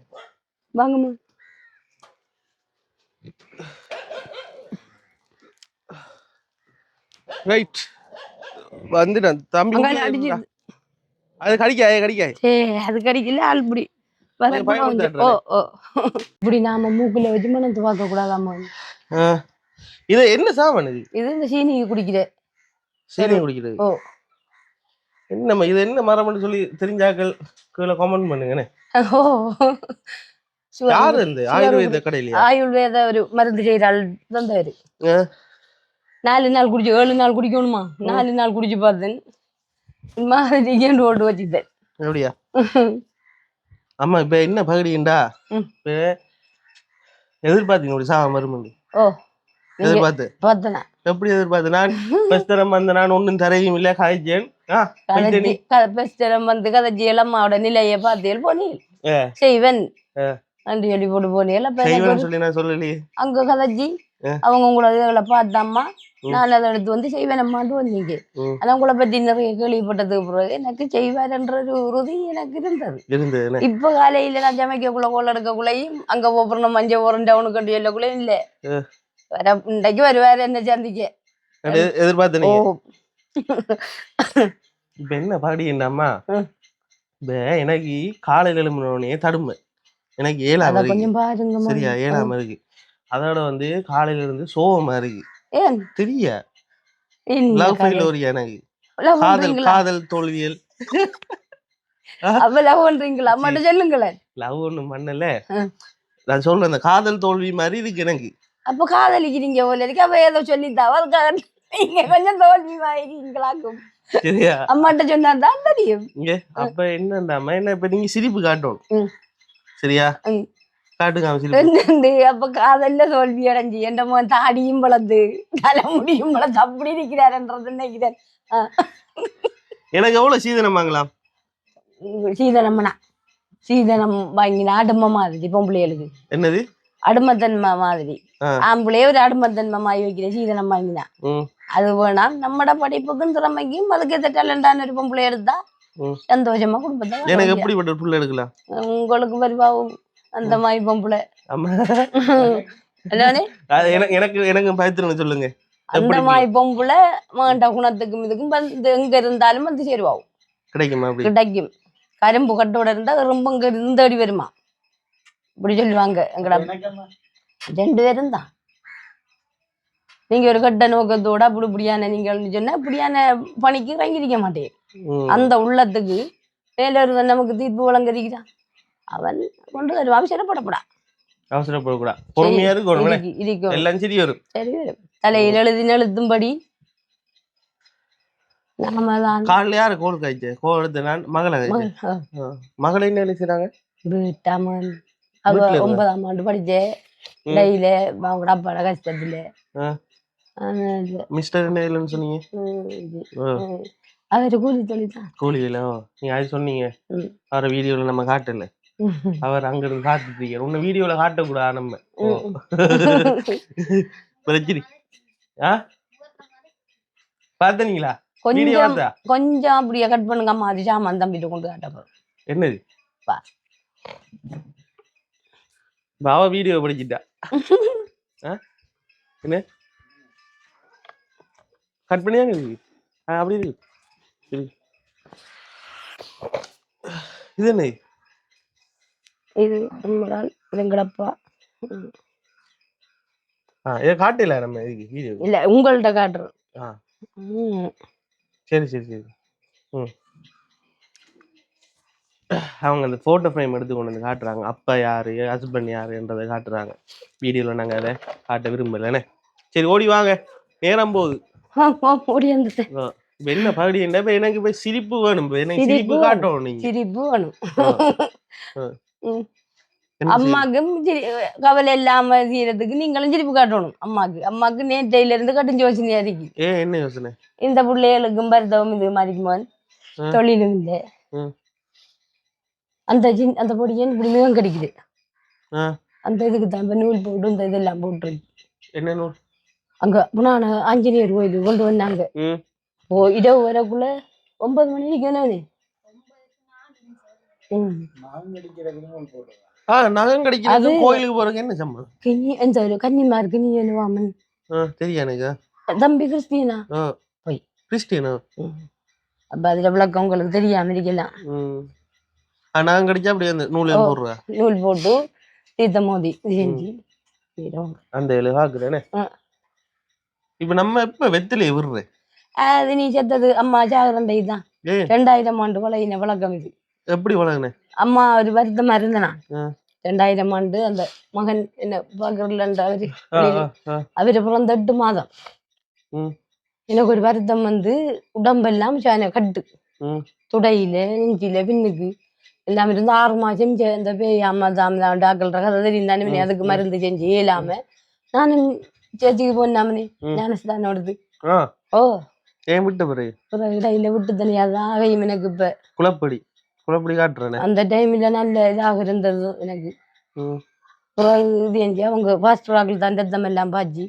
வாங்கம்மா ரைட் வந்துட்டேன் தம்பி அது கடிக்காது அது கடிக்கல ஆள்புடி இப்படி நாம மூக்குல வச்சு மனத்து பார்க்க கூடாதாமா இது என்ன சாமான் இது இந்த சீனி குடிக்கிற குடிக்கிறது என்னம்மா இது என்ன மரம்னு சொல்லி தெரிஞ்சாக்கள் கீழே கமெண்ட் பண்ணுங்கண்ணே யாரு இந்த ஆயுர்வேத கடையில ஆயுர்வேத ஒரு மருந்து செய்யற ஆள் தந்தவரு 4 நாள் குடிச்சு 7 நாள் குடிக்கணுமா 4 நாள் குடிச்சு பார்த்தேன் மாதிரி ஓட்டு வச்சுட்டேன் அப்படியா அம்மா இப்ப என்ன பகடிண்டா இப்ப எதிர்பார்த்தீங்க சாவ மருமண்டி எதிர்பார்த்து பார்த்தேன் எப்படி எதிர்பார்த்து நான் பெஸ்தரம் வந்து நான் ஒன்னும் தரையும் இல்ல காய்ச்சேன் பெஸ்தரம் வந்து கதைச்சி அம்மாவோட நிலையை பார்த்தேன் போனேன் செய்வன் நன்றி சொல்லி போட்டு போனேன் சொல்லலையே அங்க கதைச்சி அவங்க உங்களோட பார்த்தாம்மா நான் அதை எடுத்து வந்து செய்வேன் அம்மாட்டு வந்தீங்க ஆனா உங்களை பத்தி நிறைய கேள்விப்பட்டதுக்கு பிறகு எனக்கு செய்வார்ன்ற ஒரு உறுதி எனக்கு இருந்தது இப்ப காலையில நான் சமைக்கக்குள்ள கோல் எடுக்கக்குள்ளையும் அங்க போறோம் மஞ்சள் போறோம் டவுனு கட்டி எல்லக்குள்ளயும் இல்ல இன்றைக்கு வருவாரு என்ன சந்திக்க எதிர்பார்த்தீங்க இப்ப என்ன பாடி அம்மா எனக்கு காலையில எழும்புனே தடுமை எனக்கு 7ஆம் கொஞ்சம் பாருங்க சரியா 7ஆம் இருக்கு அதோட வந்து காலையில இருந்து சோகமா இருக்கு தெரிய லவ் ஃபெயிலியர் எனக்கு காதல் தோல்வியல் லவ் பண்றீங்களா மட்டும் சொல்லுங்களேன் லவ் ஒண்ணும் பண்ணல நான் சொல்றேன் அந்த காதல் தோல்வி மாதிரி இருக்கு எனக்கு அப்ப காதலிக்கிறீங்க போல இருக்கு அப்ப ஏதோ சொல்லித்தாவ அதுக்காக நீங்க கொஞ்சம் தோல்வி வாங்கிருக்கீங்களாக்கும் சரியா அம்மாட்ட சொன்னாதான் தெரியும் அப்ப என்னண்டாம என்ன இப்ப நீங்க சிரிப்பு காட்டணும் சரியா காட்டுங்க அப்ப காதல்ல தோல்வி அடைஞ்சு என்ற தாடியும் வளர்ந்து தலைமுடியும் வளர்ந்து அப்படி இருக்கிறாருன்றது நினைக்கிறேன் எனக்கு எவ்வளவு சீதனம் வாங்கலாம் சீதனம்னா சீதனம் வாங்கினா அடுமை மாதிரி பொம்பளைகளுக்கு என்னது அடுமத்தன்மை மாதிரி ஆம்பளையே ஒரு அடுமத்தன்மை மாதிரி வைக்கிற சீதனம் வாங்கினா அது வேணா நம்மட படிப்புக்கும் திறமைக்கும் அதுக்கேற்ற டேலண்டான ஒரு பொம்பளை எடுத்தா சந்தோஷமா குடும்பத்தை எனக்கு எப்படிப்பட்ட புள்ள எடுக்கலாம் உங்களுக்கு வருவாவும் அந்த மாதிரி பொம்பளை என்னன்னு எனக்கு பயத்துன்னு சொல்லுங்க. அந்த மாதிரி பொம்புல வேண்ட குணத்துக்கும் இதுக்கும் வந்து எங்க இருந்தாலும் வந்து சேருவாவும் கிடைக்குமா? அப்படி கிடைக்கும். கரும்பு கட்டோட இருந்தா ரொம்ப இங்க இருந்தடி வருமா இப்படி சொல்லுவாங்க. எங்கட 2 பேரும் தான். நீங்க ஒரு கட்ட நோக்கத்தோட அப்படி இப்படியான நீங்கள் சொன்னா இப்படியான பணிக்கு இறங்கிருக்க மாட்டேன். அந்த உள்ளத்துக்கு மேல நமக்கு தீர்ப்பு வழங்குறான் அவன் கொண்டு வருவான். அவசரப்படப்படா பொறுமையா இருக்கும். எல்லாம் சரி வரும். தலையில் எழுத்தும்படி காலைல யாரு கோல் காய்ச்சி கோல் எடுத்து நான் மகளை மகளை என்ன எழுதிறாங்க? 9ஆம் ஆண்டு படிச்சேன். டையில அவங்க அப்பாட கஷ்டத்துல மிஸ்டர் என்ன இல்லைன்னு சொன்னீங்க? அவரு கூலி தொழில்தான். கூலியில நீங்க அது சொன்னீங்க. அவரை வீடியோல நம்ம காட்டல. அவர் அங்க இருந்து காத்துட்டு இருக்காரு. உன்ன வீடியோல காட்டக்கூடாது நம்ம. பிரச்சனை பாத்தீங்களா? கொஞ்சம் அப்படியே கட் பண்ணுங்க அம்மா. அது சாமான் தம்பிட்டு கொண்டு காட்ட. என்னது பாவா வீடியோ படிச்சுட்டா? என்ன கட் பண்ணியாங்க இருக்கு? அப்படி இருக்கு. இது என்ன? இது நம்மளால் எங்கடப்பா இதை காட்டல நம்ம வீடியோ இல்ல உங்கள்ட்ட காட்டுறோம். சரி சரி சரி. அவங்க அந்த போட்டோ ஃப்ரேம் எடுத்து கொண்டு வந்து காட்டுறாங்க. அப்பா யாரு ஹஸ்பண்ட் யாருன்றதை காட்டுறாங்க வீடியோல. நாங்க அதை காட்ட விரும்பலண்ணே. சரி ஓடி வாங்க, நேரம் போகுது. ஓடி வந்துட்டேன். என்ன பகுதி என்ன எனக்கு இப்ப சிரிப்பு வேணும். எனக்கு சிரிப்பு காட்டணும். நீங்க சிரிப்பு வேணும். அம்மாக்கும் கவலை இல்லாம செய்யறதுக்கு நீங்களும் சிரிப்பு காட்டணும். அம்மாக்கு நேற்றையில இருந்து கட்டிஞ்சு யோசனையா இருக்கு. என்ன யோசனை? இந்த பிள்ளைகளுக்கும் பருத்தவும் இது மாதிரிக்குமா தொழிலும் இல்லை. அந்த பொடியன் இப்படி மிகவும் கிடைக்குது. அந்த இதுக்கு தான் இப்ப நூல் போட்டு இந்த இதெல்லாம் போட்டுருக்கு. என்ன நூல்? அங்க புனான ஆஞ்சநேயர் கோயில் கொண்டு வந்தாங்க. இரவு வரக்குள்ள 9 மணி இருக்கணும். நகம் கிடைக்கிறது கோயிலுக்கு போறதுக்கு என்ன சம்பளம்? கன்னிமாருக்கு நீ என்னவாமன் தெரியா எனக்கு? தம்பி கிறிஸ்டியனா? கிறிஸ்டியனா? அப்ப அதுல விளக்கம் உங்களுக்கு தெரியாம இருக்கலாம். நகம் கிடைச்சா அப்படி அந்த நூல் போடுறா? நூல் போட்டு தீர்த்த மோதி செஞ்சு அந்த பாக்குறேனே. இப்ப நம்ம இப்ப வெத்திலையை விடுற அது நீ செத்தது அம்மா ஜாகிரண்டை தான். 2000 ஆண்டு வளையின வழக்கம் இது. எப்படி வளர்ன? அம்மா ஒரு வருத்தமா இருந்தனா 2000 ஆண்டு அந்த மகன் என்ன பாக்குறல அவரு பிறந்த 8 மாதம் எனக்கு ஒரு வருத்தம் வந்து உடம்பெல்லாம் கட்டு துடையில நெஞ்சில பின்னுக்கு எல்லாம் இருந்து 6 மாசம் இந்த பேயாம தாமதான் டாக்டர் கதை தெரிந்தானே அதுக்கு மருந்து செஞ்சு இயலாம நானும் சேர்ச்சிக்கு போனாமனே ஞானஸ்தானோடது. ஏன் விட்டு பிறகு இடையில விட்டு தனியாதான் ஆகையும் எனக்கு இப்ப குளப்படி காட்டுறேன். அந்த டைம்ல நல்ல இதாக இருந்தது எனக்கு. இது அவங்க பாஸ்டராக்கள் தான் ரத்தம் எல்லாம் பாய்ச்சி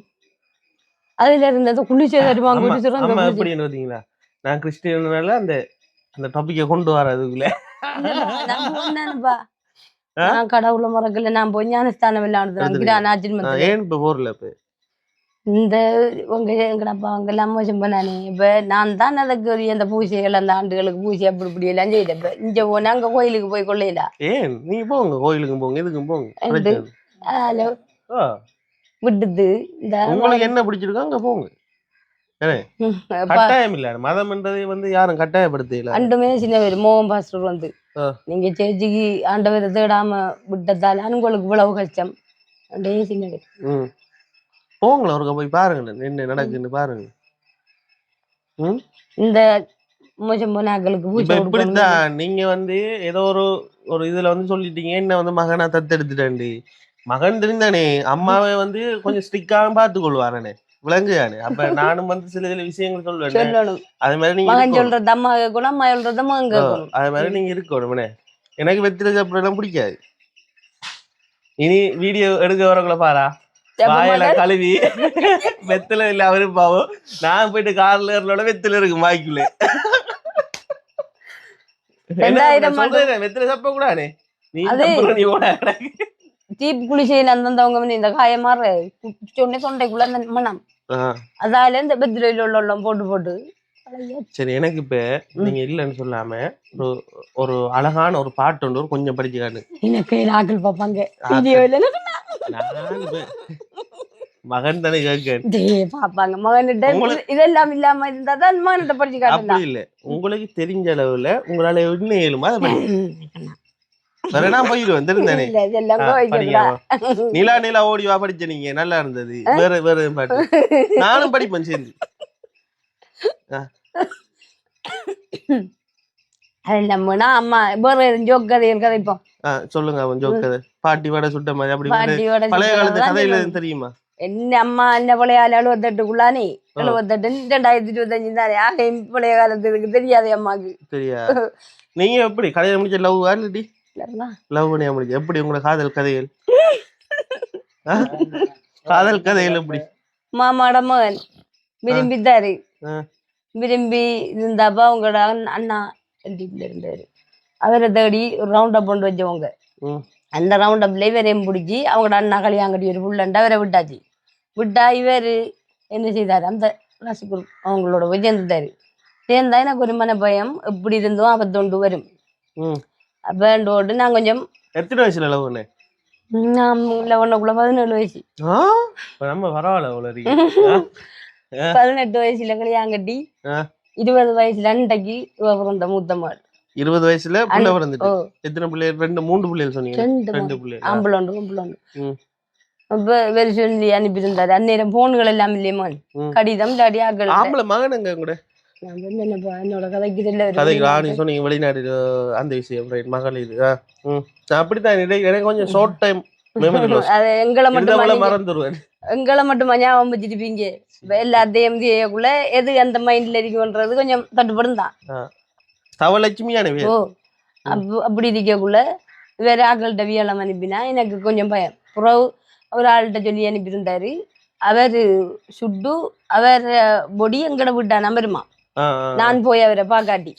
அதுல இருந்தது குளிச்சே தருவாங்க. நான் கிறிஸ்டியனால அந்த அந்த டாபிக்கை கொண்டு வரதுக்குள்ள நான் கடவுளை மறக்கல. நான் போய் ஞானஸ்தானம் எல்லாம் போறல இந்த உங்க எங்கடப்பா அவங்க எல்லாம் மோசம் பண்ணானே. இப்ப நான் தான் அதுக்கு அந்த பூசைகள் அந்த ஆண்டுகளுக்கு பூசை அப்படி இப்படி எல்லாம் செய்யறப்ப இங்க போனா அங்க கோயிலுக்கு போய் கொள்ளையில நீங்க போங்க, கோயிலுக்கும் போங்க, எதுக்கும் போங்க. விட்டுது இந்த உங்களுக்கு என்ன பிடிச்சிருக்கோ அங்க போங்க. கட்டாயம் இல்ல மதம்ன்றதை வந்து யாரும் கட்டாயப்படுத்தல. அண்டுமே சின்ன பேர் மோகன் பாஸ்டர் வந்து நீங்க சேர்ச்சிக்கு ஆண்டவரை தேடாம விட்டதால உங்களுக்கு இவ்வளவு கஷ்டம் அண்டே சின்ன பேர் போங்கள ஒருக்க போய் பாருங்க என்ன நடக்குன்னு பாருங்க. இந்த மோசம் போனாக்களுக்கு இப்படித்தான் நீங்க வந்து ஏதோ ஒரு இதுல வந்து சொல்லிட்டீங்க என்ன வந்து மகனா தத்தெடுத்துட்டாண்டி. மகன் தெரிந்தானே அம்மாவை வந்து கொஞ்சம் ஸ்ட்ரிக்டாக பார்த்து கொள்வானே விளங்குதானே. அப்ப நானும் வந்து சில விஷயங்கள் சொல்லுவேன். அது மாதிரி நீங்க சொல்றது அம்மா கேட்கணும், அம்மா சொல்றது மகன் கேட்கணும். அது மாதிரி நீங்க இருக்கணும். எனக்கு வெத்தில சாப்பிடலாம் பிடிக்காது. இனி வீடியோ எடுக்க வரக்குள்ள பாரா வாயில கழுவி வெத்தில இல்ல அவரு பாவம். நான் போயிட்டு கார்ல ஏறலோட வெத்தில இருக்கு வாய்க்குள்ள. வெத்தில சாப்பிட கூடாது. நீ தீப்பு குளிசையில் அந்தந்தவங்க வந்து இந்த காயமாற சொன்னே தொண்டைக்குள்ள அந்த மனம் அதால இந்த பெத்திரையில் உள்ள போட்டு போட்டு. சரி, எனக்கு இப்ப நீங்க இல்லைன்னு சொல்லாம ஒரு அழகான ஒரு பாட்டு ஒன்று கொஞ்சம் படிச்சு காட்டு. எனக்கு ஆக்கள் பார்ப்பாங்க மகன் தானே கேட்க பாப்பாங்க. மகன்கிட்ட இதெல்லாம் இல்லாம இருந்தா தான் மகன்கிட்ட படிச்சு காட்டலாம். அப்படி இல்ல, உங்களுக்கு தெரிஞ்ச அளவுல உங்களால என்ன இயலுமா அதை போயிடுவேன் தெரிந்தானே. நிலா நிலா ஓடிவா படிச்ச நீங்க நல்லா இருந்தது. வேற வேற பாட்டு நானும் படிப்பேன் சேர்ந்து. நம்மனா அம்மா வேற ஜோக் கதைகள் கதைப்போம். சொல்லுங்க அவன் ஜோக் கதை. பாட்டி வடை சுட்ட மாதிரி அப்படி பழைய காலத்து கதையில தெரியுமா? என்ன அம்மா என்ன பழைய கால 78க்குள்ளானே 78 2025 தானே. ஆக பழைய காலத்துக்கு தெரியாது அம்மாக்கு. தெரியா? நீங்க எப்படி கல்யாணம் முடிச்ச லவ் ஆல்ரெடி லவ் பண்ணியா முடிஞ்சு? எப்படி உங்களோட காதல் கதைகள்? காதல் கதைகள் எப்படி? மாமாட மகன் விரும்பித்தாரு. விரும்பி இருந்தாப்பா அவங்களோட அண்ணா இருந்தாரு. அவரை தேடி ஒரு ரவுண்ட் அப் கொண்டு வச்சவங்க. அந்த ரவுண்ட் அப்ல இவரையும் பிடிச்சி அவங்களோட அண்ணா கல்யாங்கடி ஒரு புள்ளண்டா அவரை விட்டாச்சு. விட்டா இவர் என்ன செய்தாரு, அந்த ராசிக்குரு அவங்களோட போய் சேர்ந்துட்டாரு. சேர்ந்தா எனக்கு ஒரு மன பயம், எப்படி இருந்தோம் ஆபத்தொண்டு வரும். அப்போண்டு நான் கொஞ்சம். எத்தனை வயசுல லவ் பண்ணேன்? நான் 17 வயசு. 18 வயசுல கல்யாங்கட்டி 20 வயசுல அன்றைக்கு பிறந்த மூத்த மகள். 20 வயசுல புள்ள பிறந்துட்டு எத்தனை பிள்ளைகள்? 2-3 பிள்ளைகள் சொன்னீங்க. 2 பிள்ளைகள். ஆம்பளோண்டு கும்பலோண்டு. அப்ப வேறு சொல்லி அனுப்பியிருந்தாரு. அந்நேரம் போன்கள் எல்லாம் இல்லையமா, கடிதம் லாடியாக்கள். ஆம்பளை மகன் எங்க கூட என்னோட கதைக்கு சொன்னீங்க வெளிநாடு அந்த விஷயம் மகள் இது. அப்படித்தான் எனக்கு கொஞ்சம் ஷார்ட் டைம் எங்களை மட்டும் மறந்துடுவேன். எங்களை மட்டும் ஞாபகம் வச்சுருப்பீங்க. எல்லாத்தையும் செய்யக்குள்ள எது அந்த மைண்ட்ல இருக்குன்றது கொஞ்சம் தட்டுப்படும் தான். அப்படி இருக்கக்குள்ள வேற ஆக்கள்கிட்ட வியலம் அனுப்பினா எனக்கு கொஞ்சம் பயம். புறவு ஒரு ஆள்கிட்ட சொல்லி அனுப்பியிருந்தாரு. அவர் சுட்டு அவர் பொடி எங்கட விட்டா நம்பருமா. நான் போய் அவரை பாக்காட்டி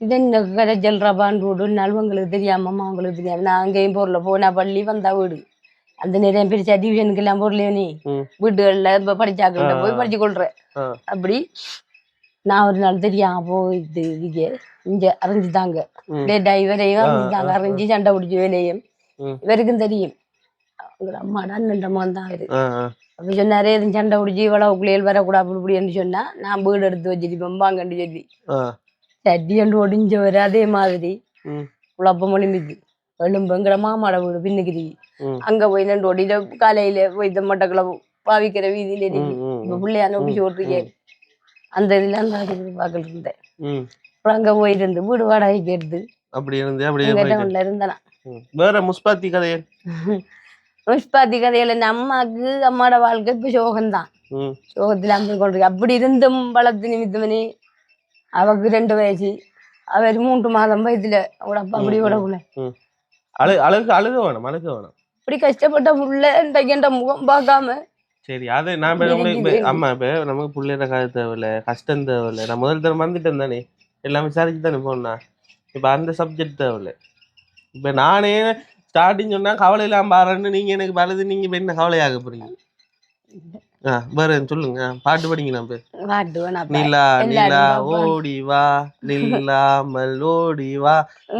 இது என்ன கடை ஜல்ராபான் ரோடு நல்வங்களுக்கு தெரியாமம்மா அவங்களுக்கு தெரியாம நான் அங்கேயும் பொருளை போனா பள்ளி வந்தா வீடு. அந்த நேரம் பிரிச்சா டிவிஷனுக்கு எல்லாம் பொருளையோ நீ வீடுகள்ல படிச்சாக்கள்கிட்ட போய் படிச்சு கொள்றேன். அப்படி நான் ஒரு நாள் தெரியாம போயிட்டு இங்க அரைஞ்சுதாங்க லேட்டா இவரையும் அரைஞ்சுதாங்க. அரைஞ்சி சண்டை பிடிச்சி வேலையும் இவருக்கும் தெரியும். அம்மாட அண்ணன் தான் அவரு. அப்ப சொன்னாரு எதுவும் சண்டை பிடிச்சி இவ்வளவு பிள்ளைகள் வரக்கூடாது அப்படி இப்படின்னு சொன்னா நான் வீடு எடுத்து வச்சிருப்பேன் வாங்கன்னு சொல்லி சட்டி அண்டு ஒடிஞ்சவர். அதே மாதிரி குழப்பம் ஒளிமிது எலும்புங்கிற மாமாட வீடு பின்னுக்குது. அங்க போய் நண்டு ஒடியில காலையில போய் இந்த மட்டக்களை பாவிக்கிற வீதியில இப்ப பிள்ளையா நோக்கி ஓட்டுருக்கேன். அந்த இதுல அந்த பார்க்கல இருந்தேன். அப்புறம் அங்க போயிருந்து வீடு வாடகைக்கு எடுத்து அப்படி இருந்தேன். வேற முஸ்பாத்தி கதைகள்? முஸ்பாத்தி கதையில அம்மாக்கு அம்மாட வாழ்க்கை இப்ப சோகம்தான். சோகத்துல அம்மா கொண்டு அப்படி இருந்தும் வளர்த்து நிமித்தமனே அவக்கு 2 வயசு அவர் 3 மாதம் வயதுல அவட அப்பா அப்படி விடக்குள்ள அழுக வேணும் அழுக வேணும். இப்படி கஷ்டப்பட்ட புள்ள என்ற முகம் பார்க்காம. சரி, அது நான் அம்மா இப்ப நமக்கு பிள்ளைற கால தேவையில்ல, கஷ்டம் தேவையில்லை. நான் முதல் தரம் வந்துட்டேன் தானே, எல்லாம் விசாரிச்சு தானே போனா. இப்ப அந்த சப்ஜெக்ட் தேவையில்லை. இப்ப நானே ஸ்டார்டிங் சொன்னா கவலை இல்லாம பாருன்னு நீங்க எனக்கு வலது நீங்க என்ன கவலையாக போறீங்க? வேற சொல்லுங்க, பாட்டு படிங்க. நிலா நிலா ஓடி வா நில்லாமல் ஓடி வா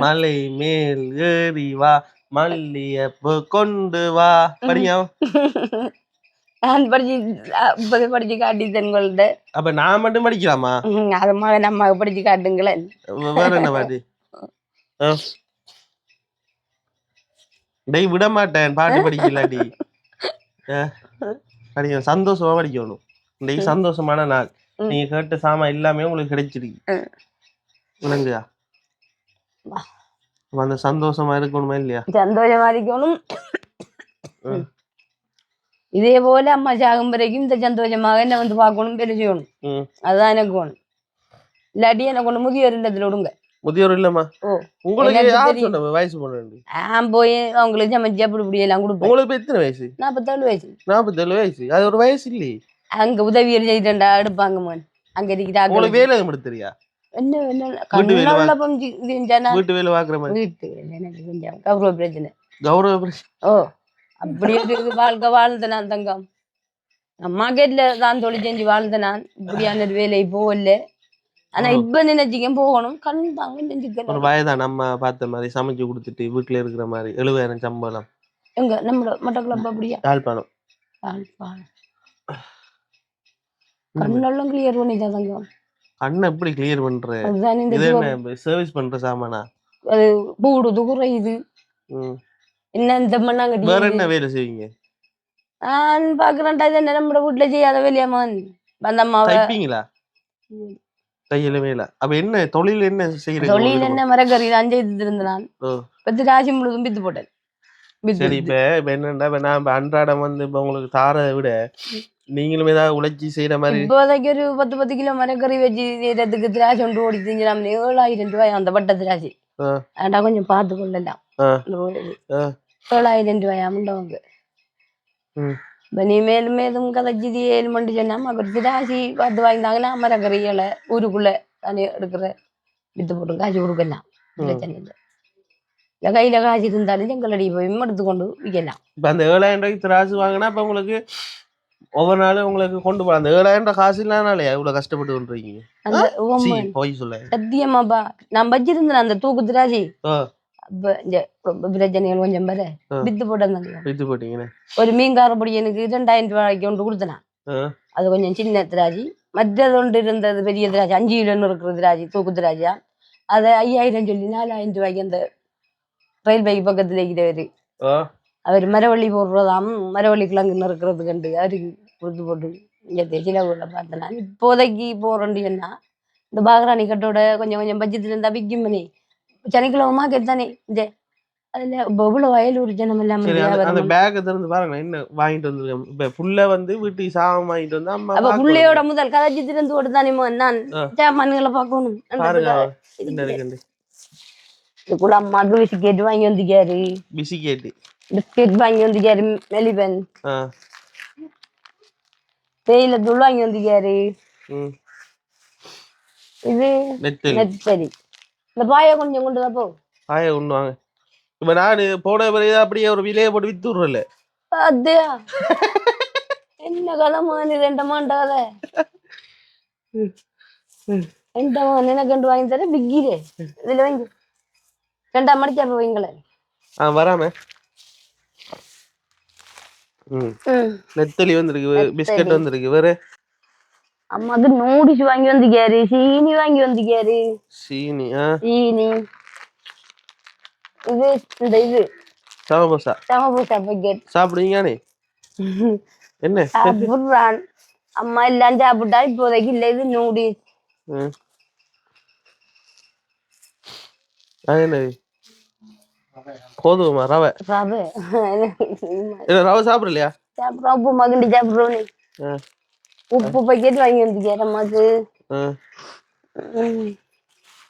மலை மேல் ஏறி வா மல்லியப்பூ கொண்டு வா படிங்க. நான் படிச்சு காட்டித்தன்கள்ட்ட. அப்ப நான் மட்டும் படிக்கலாமா? அது மாதிரி நம்ம படிச்சு காட்டுங்களேன். வேற என்ன பாட்டு? டேய் விட மாட்டேன் பாட்டு படிக்கலாடி. படிக்க சந்தோஷமா படிக்கணும். இன்னைக்கு சந்தோஷமான நாள். நீங்க கேட்ட சாமா எல்லாமே உங்களுக்கு கிடைச்சிருக்கு. விளங்குதா? அந்த சந்தோஷமா இருக்கணுமா இல்லையா? சந்தோஷமா இருக்கணும். இதே போல அம்மா சாகும் வரைக்கும் இந்த சந்தோஷமாக என்ன வந்து பார்க்கணும், தெரிஞ்சுக்கணும். அதுதான் எனக்கு வேணும். இல்லாட்டி எனக்கு ஒண்ணு முதியோர் இல்லத்துல விடுங்க. முதியோர் இல்லம்மா? உங்களுக்கு வயசு போய் அவங்களுக்கு சமைச்சு அப்படி இப்படி எல்லாம் கொடுப்பேன். உங்களுக்கு எத்தனை வயசு? 47 வயசு. 47 வயசு அது ஒரு வயசு இல்லையே. அங்க உதவியல் செய்தா எடுப்பாங்க. அங்க இருக்கிறாங்க. வேலை எடுத்துறியா? என்ன வீட்டு வேலை பாக்குற மாதிரி. வீட்டு வேலை எனக்கு கொஞ்சம் கௌரவ பிரச்சனை. கௌரவ பிரச்சனை. ஓ அப்படி ஒரு வாழ்க்கை வாழ்ந்த நான் தங்கம். மார்க்கெட்ல தான் தொழில் செஞ்சு வாழ்ந்த நான் இப்படியான ஒரு வேலை போகல. ஆனா இப்ப நினைச்சிக்க போகணும் கண் தாங்க ஒரு செஞ்சுக்கலாம். வயதா நம்ம பார்த்த மாதிரி சமைச்சு கொடுத்துட்டு வீட்டுல இருக்கிற மாதிரி 70,000 சம்பளம். எங்க நம்மளோட மட்டக்களப்பு அப்படியா? யாழ்ப்பாணம். கண்ணெல்லாம் கிளியர் பண்ணிதான் தங்கம். கண்ணை எப்படி கிளியர் பண்ற? அதுதான் இந்த இது என்ன சர்வீஸ் பண்ற சாமானா? அது கூடுது குறையுது. என்ன இந்த மண்ணாங்க வேற என்ன வேலை செய்வீங்க? நான் பாக்குறேன்டா இது என்ன நம்மளோட வீட்டுல செய்யாத வேலையாமான் வந்தம்மாவை. தைப்பீங்களா? தையல வேலை. அப்ப என்ன தொழில் என்ன செய்யறீங்க? தொழில் என்ன மரக்கறி தான் செய்து இருந்தேன் நான். 10 ராசி முழுதும் வித்து போட்டேன். சரி இப்ப என்னன்னா இப்ப நான் அன்றாடம் வந்து இப்ப உங்களுக்கு தாரதை விட நீங்களும் ஏதாவது உழைச்சி செய்யற மாதிரி இப்போதைக்கு ஒரு 10 கிலோ மரக்கறி வச்சு செய்யறதுக்கு திராட்சை ஒன்று ஓடி செஞ்சு 7,000 ரூபாய் அந்த பட்ட திராட்சை. ஏன்டா கொஞ்சம் பார்த்து கொள்ளலாம். 7,000 ரூபாய் அமண்டவங்க. இப்ப நீ மேலும் மேலும் கதைச்சி 7 மணி சொன்னா ஒரு திராட்சை பார்த்து வாங்கினாங்கன்னா மரக்கறிகளை ஊருக்குள்ள தானே எடுக்கிற வித்து போட்டு காய்ச்சி கொடுக்கலாம். பிரச்சனை இல்லை. கையில காய்ச்சி இருந்தாலும் செங்கலடி போய் எடுத்துக்கொண்டு விற்கலாம். இப்ப அந்த 7,000 ரூபாய்க்கு திராட்சை வாங்கினா இப்ப உங்களுக்கு ஒவ்வொரு நாளும் உங்களுக்கு கொண்டு போகலாம். அந்த 7,000 ரூபாய் காசு இல்லனாலே இவ்வளவு கஷ்டப்பட்டு கொண்டிருக்கீங்க. போய் சொல்ல சத்தியமாப்பா நான் வச்சிருந்தேன் அந்த தூக்கு திராட்சை. பிரச்சனைகள் கொஞ்சம் பேர வித்து போட்டிருந்தாங்க. வித்து போட்டீங்க. ஒரு மீன்கார பொடி எனக்கு 2,000 ரூபாய்க்கு ஒன்று கொடுத்தேன். அது கொஞ்சம் சின்ன திராட்சை. மற்றது ஒன்று இருந்தது பெரிய திராட்சை 5 கிலோன்னு இருக்கிற திராட்சை தூக்கு திராட்சையா. அதை 5,000 சொல்லி 4,000 ரூபாய்க்கு அந்த ரயில்வேக்கு பக்கத்துல இருக்கிறவரு அவர் மரவள்ளி போடுறதாம் மரவள்ளி கிழங்குன்னு இருக்கிறது கண்டு அவருக்கு கொடுத்து போட்டு இங்கே சிலவுல பார்த்தேன். நான் இப்போதைக்கு போறேன்னு சொன்னா இந்த பாகராணி கட்டோட கொஞ்சம் கொஞ்சம் பட்ஜெட்ல இருந்தா விற்கும் பண்ணி சனிக்கிழமை கேட்டானே இந்த அதுல இவ்வளவு வயலூர் ஜனம் இல்லாம அந்த பேக் திறந்து பாருங்க என்ன வாங்கிட்டு வந்துருக்கேன். இப்ப புள்ள வந்து வீட்டுக்கு சாமான் வாங்கிட்டு வந்தா அப்ப புள்ளையோட முதல் கதைச்சி திறந்து ஓடுதானே நான் சாமான்களை பார்க்கணும். இதுக்குள்ள அம்மாக்கு பிஸ்கெட் வாங்கி வந்துக்காரு. பிஸ்கெட் வாங்கி வந்துக்காரு. மெலிபன் தேயில தூள் வாங்கி வந்துக்காரு. இது நெத்தரி. இந்த பாய கொஞ்சம் கொண்டு தான் போ. பாய கொண்டு வாங்க. இப்ப நானு போன பிறகு அப்படியே ஒரு விலையை போட்டு வித்து விடுறல. அதையா என்ன கலமான 2 மாண்ட கதை 2 மான் எனக்கு 2 வாங்கி தரேன். பிக்கிரே இதுல வாங்கி 2 மடிச்சா வைங்களே. வராம நெத்தலி வந்திருக்கு. பிஸ்கட் வந்திருக்கு. வேற அம்மாக்கு நூடிஸ் வாங்கி வந்துக்காரு. சீனி வாங்கி வந்துக்காரு. சீனி சீனி இது இந்த இது சமபோசா பாக்கெட் சாப்பிடுவீங்கண்ணே? என்ன சாப்பிடுறான் அம்மா எல்லாம் சாப்பிட்டா இப்போதைக்கு இல்லை. இது நூடிஸ் என்னது கோதுமை ரவை ரவை சாப்பிடலையா? சாப்பிட்றோம். உப்பு மகண்டி சாப்பிட்றோம். உப்பு பாக்கெட் வாங்கி வந்துக்காரு அம்மாக்கு.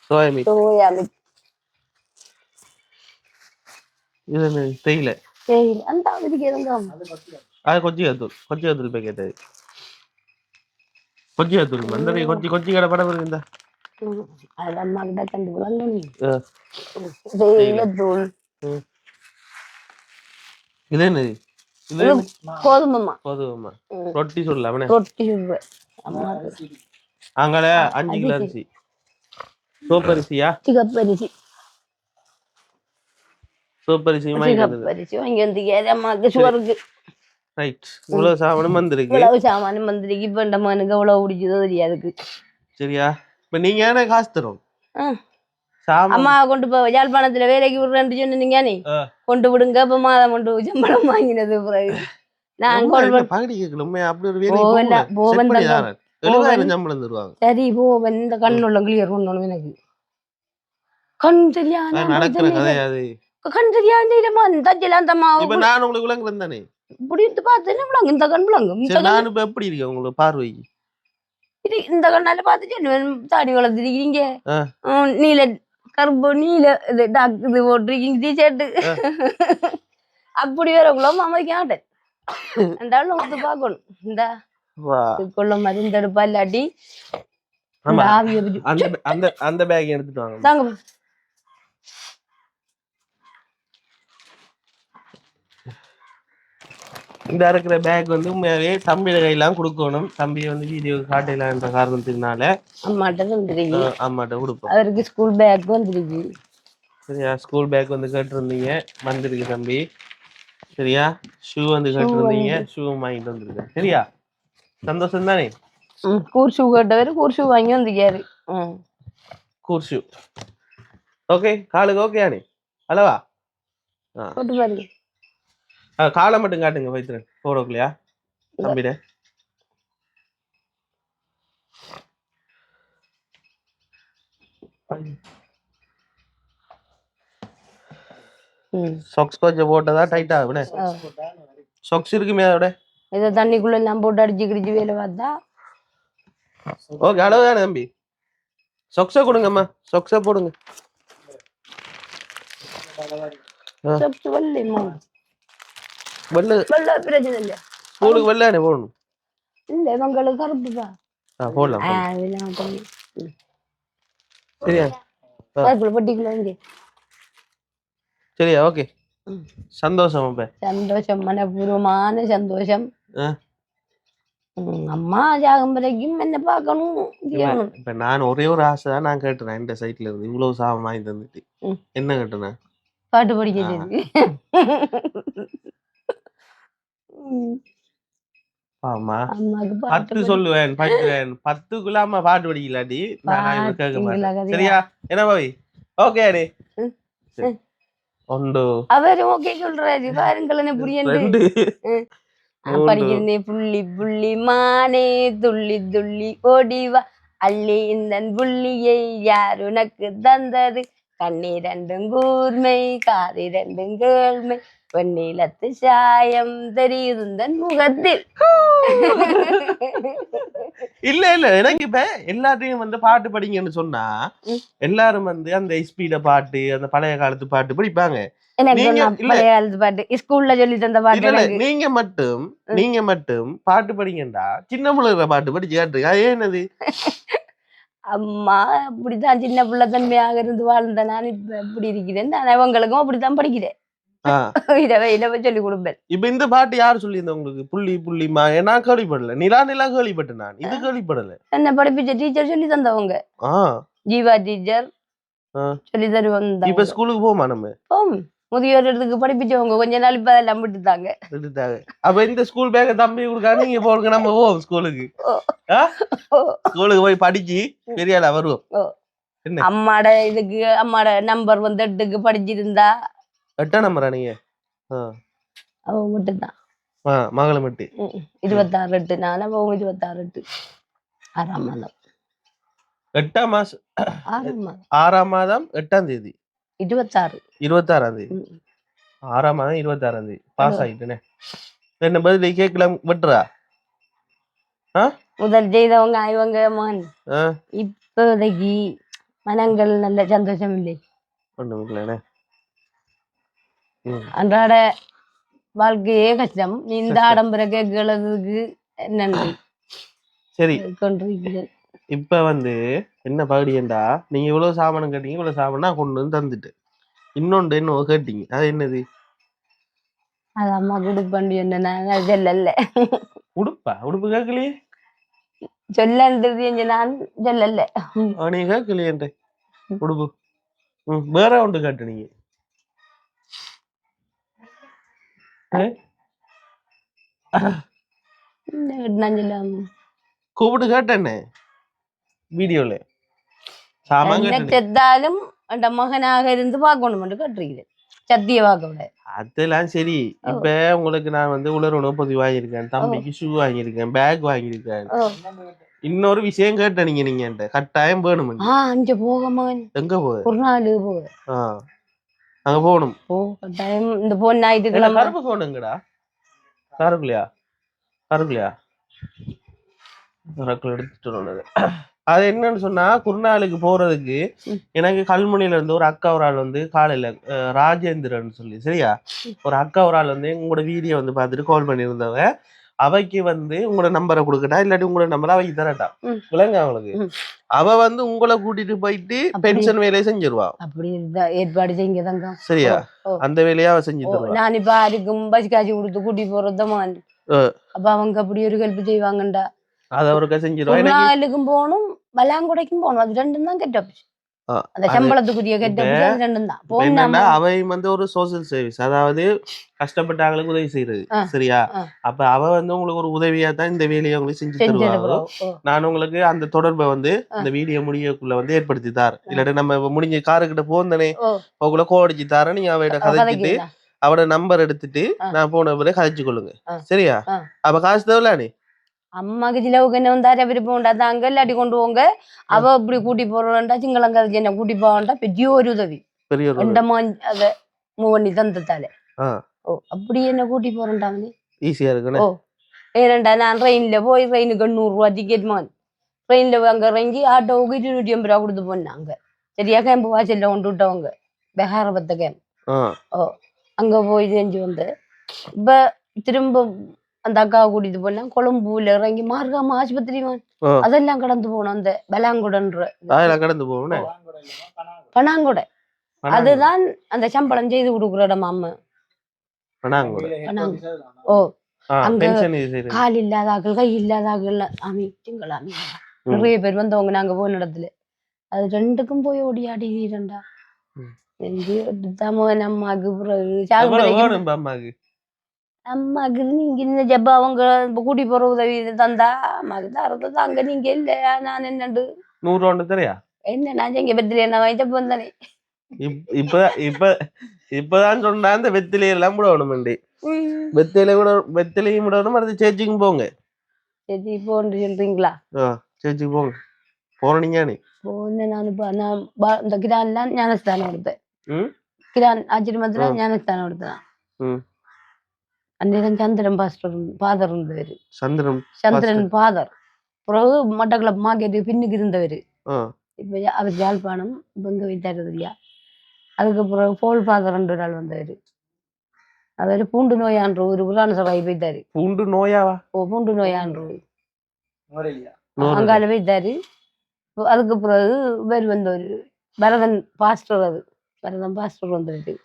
சோயா மீட் இது என்ன தெரியல. அந்த அது கொச்சிகாத்தூள் பேக்கெட். அது கொச்சிகாத்தூள் அந்த கொச்சி கடை படம் இருந்தா அது அம்மா கிட்ட கண்டு இது என்னது? இது கோதுமைமா ரொட்டி சொல்லலாம். ரொட்டி சொல்லுவேன் அங்கே 5 கிலோ அரிசி. சோப்பரிசியா? சிகப்பரிசி. சோப்பரிசி வாங்கி வந்து அம்மாக்கு சுவருக்கு. ரைட். இவ்வளவு சாமானும் வந்திருக்கு. இப்ப இந்த மனுக்கு எவ்வளவு பிடிச்சதோ தெரியாதுக்கு. சரியா? இப்ப நீங்க ஏன்னா காசு தரும் அம்மா கொண்டு போ யாழ்ப்பாணத்துல வேலைக்கு விடுறேன்னு சொன்னீங்க நீ கொண்டு விடுங்க. இப்ப மாதம் கொண்டு சம்பளம் வாங்கினது பிறகு நான் சரி போவன். இந்த கண்ணுள்ள கிளியர் பண்ணணும். எனக்கு கண் தெரியாது கண் தெரியாது இந்த கண் விளங்கும். எப்படி இருக்கு உங்களுக்கு பார்வைக்கு? இந்த கண்ணால பாத்துட்டு தாடி வளர்த்துருக்கீங்க. நீல கருப்பு நீல இது போட்டிருக்கீங்க டிஷர்ட்டு. அப்படி வேறக்குள்ள அமைக்க மாட்டேன். ரெண்டாலும் வந்து பாக்கணும். இந்த கொள்ள மருந்தெடுப்பா இல்லாட்டி அந்த பேக் எடுத்துட்டு வாங்க. தாங்க இந்த இருக்கிற பேக் வந்து உண்மையாவே தம்பியோட கையெல்லாம் கொடுக்கணும். தம்பியை வந்து வீடியோ காட்டலான்ற காரணத்தினால அம்மாட்ட வந்துருக்கு. அம்மாட்ட கொடுப்போம். அவருக்கு ஸ்கூல் பேக் வந்துருக்கு. சரியா? ஸ்கூல் பேக் வந்து கேட்டிருந்தீங்க, வந்திருக்கு தம்பி. சரியா? ஷூ வந்து கேட்டிருந்தீங்க, ஷூ வாங்கிட்டு வந்துருக்கேன். சரியா? சந்தோஷம் தானே? கூர் ஷூ கேட்டவர் கூர் ஷூ வாங்கி வந்துருக்காரு. கூர் ஷூ. ஓகே, காலுக்கு ஓகே ஆனே அல்லவா? போட்டு பாருங்க. காலை மட்டும் காட்டுங்க வைத்திரன் போடோக்கலையா தம்பிட. சாக்ஸ் கொஞ்சம் போட்டதா டைட் ஆகுனே. சாக்ஸ் இருக்குமே அதோட ஏதோ தண்ணிக்குள்ள எல்லாம் போட்டு அடிச்சு கிடிச்சு வேலை பார்த்தா. ஓகே, அளவுதானே தம்பி? சொக்ஸை கொடுங்கம்மா, சொக்ஸை போடுங்க. பிரச்சனை இல்ல, ஸ்கூலுக்கு வெள்ளானே போடணும். இல்ல இவங்களுக்கு கருப்புதான் போடலாம். சரியா? பட்டிக்குள்ள சரியா? ஓகே, சந்தோஷம். அப்ப சந்தோஷம், மனப்பூர்வமான சந்தோஷம். அம்மா ஜாகம் வரைக்கும் என்ன பார்க்கணும். இப்ப நான் ஒரே ஒரு ஆசை தான் நான் கேட்டுறேன். இந்த சைட்ல இருந்து இவ்வளவு சாபம் வாங்கி தந்துட்டு என்ன கேட்டுனேன்? பாட்டு படிக்கிறது. ஆமா, 10 சொல்லுவேன், படிக்கிறேன். 10க்குள்ள அம்மா பாட்டு படிக்கலாடி நான் கேட்க மாட்டேன். சரியா? என்ன பாவி? ஓகே அடி ஒன்று அவரு ஓகே சொல்றாரு. பாருங்களே புரியண்டு படிக்கிறேன். புள்ளி புள்ளி மானே துள்ளி துள்ளி ஓடிவா அள்ளி இந்த புள்ளியை யார் உனக்கு தந்தது? கண்ணீரண்டும் கூர்மை காதிரண்டும் கேள்மை வெண்ணிலத்து சாயம் தெரியுதுந்தன் முகத்தில். இல்ல இல்ல, எனக்கு இப்ப எல்லாத்தையும் வந்து பாட்டு படிங்கன்னு சொன்னா எல்லாரும் வந்து அந்த ஸ்பீட பாட்டு, அந்த பழைய காலத்து பாட்டு படிப்பாங்க. ஸ்கூல்ல சொல்லி தந்த பாட்டு. நீங்க மட்டும் பாட்டு படிங்கண்டா சின்ன பிள்ளைற பாட்டு படிச்சு காட்டுங்க. அது என்னது? அம்மா அப்படித்தான் சின்ன பிள்ளை தன்மையாக இருந்து வாழ்ந்த நான் இப்ப எப்படி இருக்கிறேன். நான் அவங்களுக்கும் அப்படித்தான் படிக்கிறேன். சொல்லி கொடுப்பேன். இப்ப இந்த பாட்டு யாரு சொல்லியிருந்த உங்களுக்கு? புள்ளி புள்ளிமா நான் கேள்விப்படல. நிலா நிலா கேள்விப்பட்டேன், நான் இது கேள்விப்படல. என்ன படிப்பிச்ச டீச்சர் சொல்லி தந்தவங்க, ஜீவா டீச்சர் சொல்லி தருவாங்க. இப்ப ஸ்கூலுக்கு போமா நம்ம? முதியோர் இடத்துக்கு படிப்பிச்சவங்க கொஞ்ச நாள் இப்ப அதெல்லாம் விட்டுட்டாங்க. அப்ப இந்த ஸ்கூல் பேக்க தம்பி கொடுக்காம நீங்க போடுங்க, நம்ம போவோம் ஸ்கூலுக்கு. ஸ்கூலுக்கு போய் படிச்சு பெரியாள வருவோம். அம்மாட இதுக்கு அம்மாட நம்பர் வந்து 8க்கு படிச்சிருந்தா 8ஆம் நம்பரா நீங்க? அவ மட்டும்தான் மகள மட்டும் 26 8 நானே 26 8 6ஆம் மாதம் 8ஆம் மாசம் 6ஆம் மாதம் 8ஆம் தேதி 26ஆம் தேதி 6ஆம் மாதம் 26ஆம் தேதி பாஸ் ஆயிட்டேனே. என்ன பதில் கேட்கலாம் விட்டுறா? முதல் செய்தவங்க இவங்க மகன். இப்போதைக்கு மனங்கள் நல்ல சந்தோஷம் இல்லை. ஒண்ணும் இல்லைண்ணே. அன்றாட வாழ்க்கையே கஷ்டம். இந்த ஆடம்பர கேட்கறதுக்கு நன்றி. சரி, கொண்டிருக்கிறேன். இப்ப வந்து என்ன பகுதியண்டா, நீங்க இவ்வளவு சாமானம் கேட்டீங்க, இவ்வளவு சாமான் நான் கொண்டு வந்து தந்துட்டு இன்னொன்று என்ன கேட்டீங்க, அது என்னது? அது அம்மா கொடுப்பண்டி என்ன சொல்லல. உடுப்பு கேட்கலையே. சொல்லன்றது நான் சொல்லல. நீ கேட்கலையே உடுப்பு. வேற ஒன்று கேட்டு நீங்க கூப்பிட்டு கேட்டேன்னு வீடியோல சாமான் செத்தாலும் அந்த மகனாக இருந்து பார்க்கணும் கேட்டிருக்கிறேன். சத்திய பார்க்க அதெல்லாம் சரி. இப்ப உங்களுக்கு நான் வந்து உலர் உணவு பொதி வாங்கியிருக்கேன், தம்பிக்கு ஷூ வாங்கியிருக்கேன், பேக் வாங்கியிருக்கேன். இன்னொரு விஷயம் கேட்ட நீங்க கட்டாயம் வேணும். அங்க போக மகன் எங்க போக ஒரு நாள் போக அங்க போகணும். கட்டாயம் இந்த போன் ஞாயிற்றுக்கிழமை கருப்பு போனுங்கடா. கருக்குலையா எடுத்துட்டு அது என்னன்னு சொன்னா, குருநாளுக்கு போறதுக்கு எனக்கு கல்முனையில இருந்து ஒரு அக்கா ஒரு ஆள் வந்து காலையில ராஜேந்திரன் சொல்லி, சரியா, ஒரு அக்கா ஒரு ஆள் வந்து உங்களோட வீடியோ வந்து பார்த்துட்டு கால் பண்ணியிருந்தவங்க. அவைக்கு வந்து உங்களோட நம்பரை கொடுக்கட்டா இல்லாட்டி உங்களோட நம்பரை அவைக்கு தரட்டா ம். விளங்க அவங்களுக்கு ம். அவ வந்து உங்களை கூட்டிட்டு போயிட்டு பென்ஷன் வேலையை செஞ்சிருவா அப்படி ஏற்பாடு செய்யுங்க தங்கம். சரியா ஓ. அந்த வேலையை அவ செஞ்சு தருவா நான் இப்ப யாருக்கும் பஸ் காசு கொடுத்து கூட்டி போறதுமான் அப்ப அவங்க அப்படி ஒரு ஹெல்ப் செய்வாங்கண்டா. அதை அவருக்கா செஞ்சிருவா எனக்கு நாளுக்கும் போகணும் வலாங்குடைக்கும் போகணும். அது ரெண்டும் தான் கெட்ட அந்த சம்பளத்துக்குரிய கெட்ட அது ரெண்டும் தான் என்னன்னா அவை வந்து ஒரு சோசியல் சர்வீஸ் அதாவது கஷ்டப்பட்டாங்களுக்கு உதவி செய்யறது சரியா அப்ப அவ வந்து உங்களுக்கு ஒரு உதவியா தான் இந்த வேலையை உங்களுக்கு செஞ்சு தருவாங்க நான் உங்களுக்கு அந்த தொடர்பை வந்து இந்த வீடியோ முடியக்குள்ள வந்து ஏற்படுத்தி தார் இல்லாட்டி நம்ம முடிஞ்ச காருக்கிட்ட போந்தனே உங்களை கோடிச்சு தார நீங்க அவையிட கதைச்சிட்டு அவட நம்பர் எடுத்துட்டு நான் போன பிறகு கதைச்சு கொள்ளுங்க சரியா அப்ப காசு தேவையில்லானே அம்மாக்கு சிலவுக்கு என்ன வந்தாரு விருப்பம் உண்டா தாங்க இல்லாட்டி கொண்டு போங்க அவ இப்படி கூட்டி போறோம்டா சிங்களங்க என்ன கூட்டி போவான்டா பெரிய ஒரு உதவி ரெண்டமா அத மூவ் பண்ணி தந்ததால ஓ அப்படி என்ன கூட்டி போறேன்டாங்க ஈஸியா இருக்கு ஓ ஏனண்டா நான் ட்ரெயின்ல போய் ட்ரெயினுக்கு 100 ரூபா டிக்கெட் மான் ட்ரெயின்ல அங்க இறங்கி ஆட்டோவுக்கு 250 ரூபா கொடுத்து போனாங்க சரியா கேம்பு வாசல்ல கொண்டு விட்டவங்க பெஹாரபத்த கேம்ப் ஓ அங்க போய் செஞ்சு வந்து இப்ப திரும்ப அந்த அக்காவை கூட்டிட்டு போனா கொழும்புல இறங்கி மார்காம ஆஸ்பத்திரி அதெல்லாம் கடந்து போனோம் அந்த பலாங்குடன்ற கடந்து போகணும் பனாங்குடை அதுதான் அந்த சம்பளம் செய்து கொடுக்குற இடம் அம்மா ஓ அங்க கால் இல்லாதாக்கள் கை இல்லாதாக்கள் ஆமி திங்களாமி நிறைய பேர் வந்தவங்க நாங்க போன இடத்துல அது ரெண்டுக்கும் போய் ஓடியாடி வீரண்டா அம்மாக்கு பிறகு அம்மாக்கு நீங்க இந்த ஜப்பா அவங்க கூட்டி போற உதவி தந்தா அம்மாக்கு தரது தாங்க நீங்க இல்ல நான் என்னண்டு 100 ரூபா தெரியா என்ன நான் எங்க பெத்தில என்ன வாங்கிட்டு வந்தானே இப்பதான் சொன்னா அந்த வெத்திலையும் எல்லாம் விடணும் வெத்திலையும் விடணும் அடுத்து சேர்ச்சிக்கும் போங்க சேர்ச்சி போன்னு சொல்றீங்களா சேர்ச்சிக்கு போங்க போனீங்க போன நான் இந்த கிரான்லாம் ஞானஸ்தானம் கொடுத்தேன் கிரான் ஆச்சரியமத்துல ஞானஸ்தானம் கொடுத்தேன் அன்னைதான் சந்திரன் பாதர் இருந்தவர் சந்திரன் பாதர் பிறகு மட்டக்களப்பு மார்க்கெட்டு பின்னுக்கு இருந்தவர் இப்ப அவர் யாழ்ப்பாணம் இங்க வைத்தாரு இல்லையா அதுக்கு பிறகு போல் பாதர் 2 நாள் வந்தவர் அவர் பூண்டு நோயான்ற ஒரு புராண சபாய் போய்த்தாரு பூண்டு நோயாவா பூண்டு நோயான்ற அங்கால வைத்தாரு அதுக்கு பிறகு வேறு வந்தவர் பரதன் பாஸ்டர் பரதன் பாஸ்டர் வந்தவர்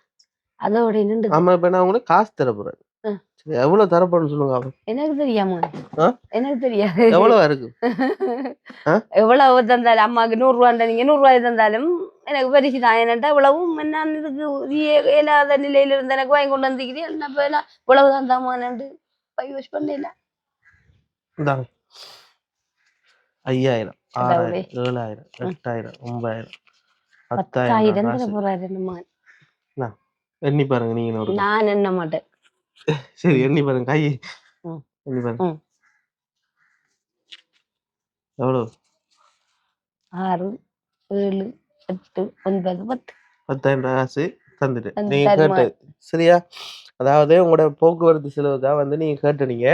அதோட நின்று ஆமா இப்ப நான் உங்களுக்கு காசு தரப்போறேன் எவ்வளவு தரப்போன்னு சொல்லுங்க எனக்கு தெரியாம எனக்கு தெரியாது எவ்வளவு இருக்கு எவ்வளவு தந்தாலும் அம்மாக்கு 100 ரூபாய் நீங்க 100 ரூபாய் தந்தாலும் எனக்கு பரிசு தான் என்னட்டா இவ்வளவும் என்ன இதுக்கு இயலாத நிலையில இருந்து எனக்கு வாங்கி கொண்டு வந்துக்கிறேன் என்ன இவ்வளவு தந்தாமான்னு யூஸ் பண்ணல 5000 6000 7000 8000 9000 10,000 போறாரு எண்ணி பாருங்க நீங்க நான் எண்ண மாட்டேன் சரி எண்ணி பாருங்க கை எண்ணி பாருங்க எவ்வளவு 6 7 8 9 10 10,000 காசு தந்துட்டு நீங்க கேட்டு சரியா அதாவது உங்களோட போக்குவரத்து செலவுக்காக வந்து நீங்க கேட்டீங்க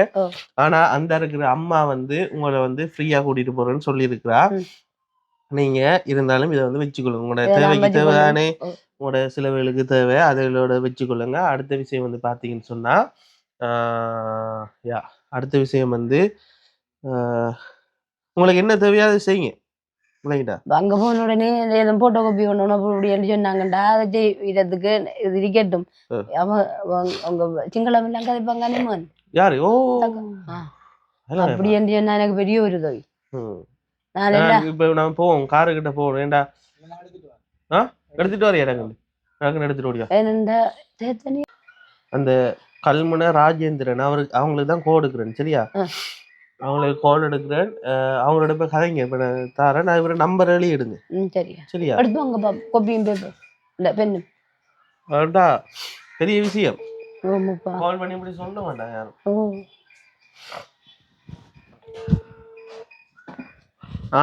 ஆனா அந்த இருக்கிற அம்மா வந்து உங்களை வந்து ஃப்ரீயா கூட்டிட்டு போறேன்னு சொல்லி இருக்கிறா நீங்க இருந்தாலும் இதை வந்து வச்சுக்கொள்ளுங்க உங்களோட தேவைக்கு தேவைதானே உங்களோட சிலவுகளுக்கு தேவை அதோட வச்சுக்கொள்ளுங்க அடுத்த விஷயம் வந்து பாத்தீங்கன்னு சொன்னா அடுத்த விஷயம் வந்து உங்களுக்கு என்ன தேவையோ அதை செய்யுங்க அங்க போன உடனே எதுவும் போட்டோ காப்பி ஒண்ணு அப்படின்னு சொன்னாங்கண்டா அதை இதற்கு இது இருக்கட்டும் அவங்க சிங்களம் எல்லாம் கதைப்பாங்க யாரு அப்படி என்று சொன்னா எனக்கு பெரிய ஒரு தொகை இப்ப நான் போவோம் காரு கிட்ட போவோம் ஏண்டா எடுத்துட்டு வரையா எடுத்துட்டு ஓடியா அந்த கல்முனை ராஜேந்திரன் அவங்களுக்கு தான் கோடு எடுக்கிறேன் சரியா அவங்களுக்கு கோல் எடுக்கிறேன் அவங்களோட போய் கதைங்க இப்ப நான் தரேன் நான் இவரை நம்பர் எழுதிடுங்க சரியா வேண்டா பெரிய விஷயம் கால் பண்ணி இப்படி சொல்ல வேண்டாம் யாரும்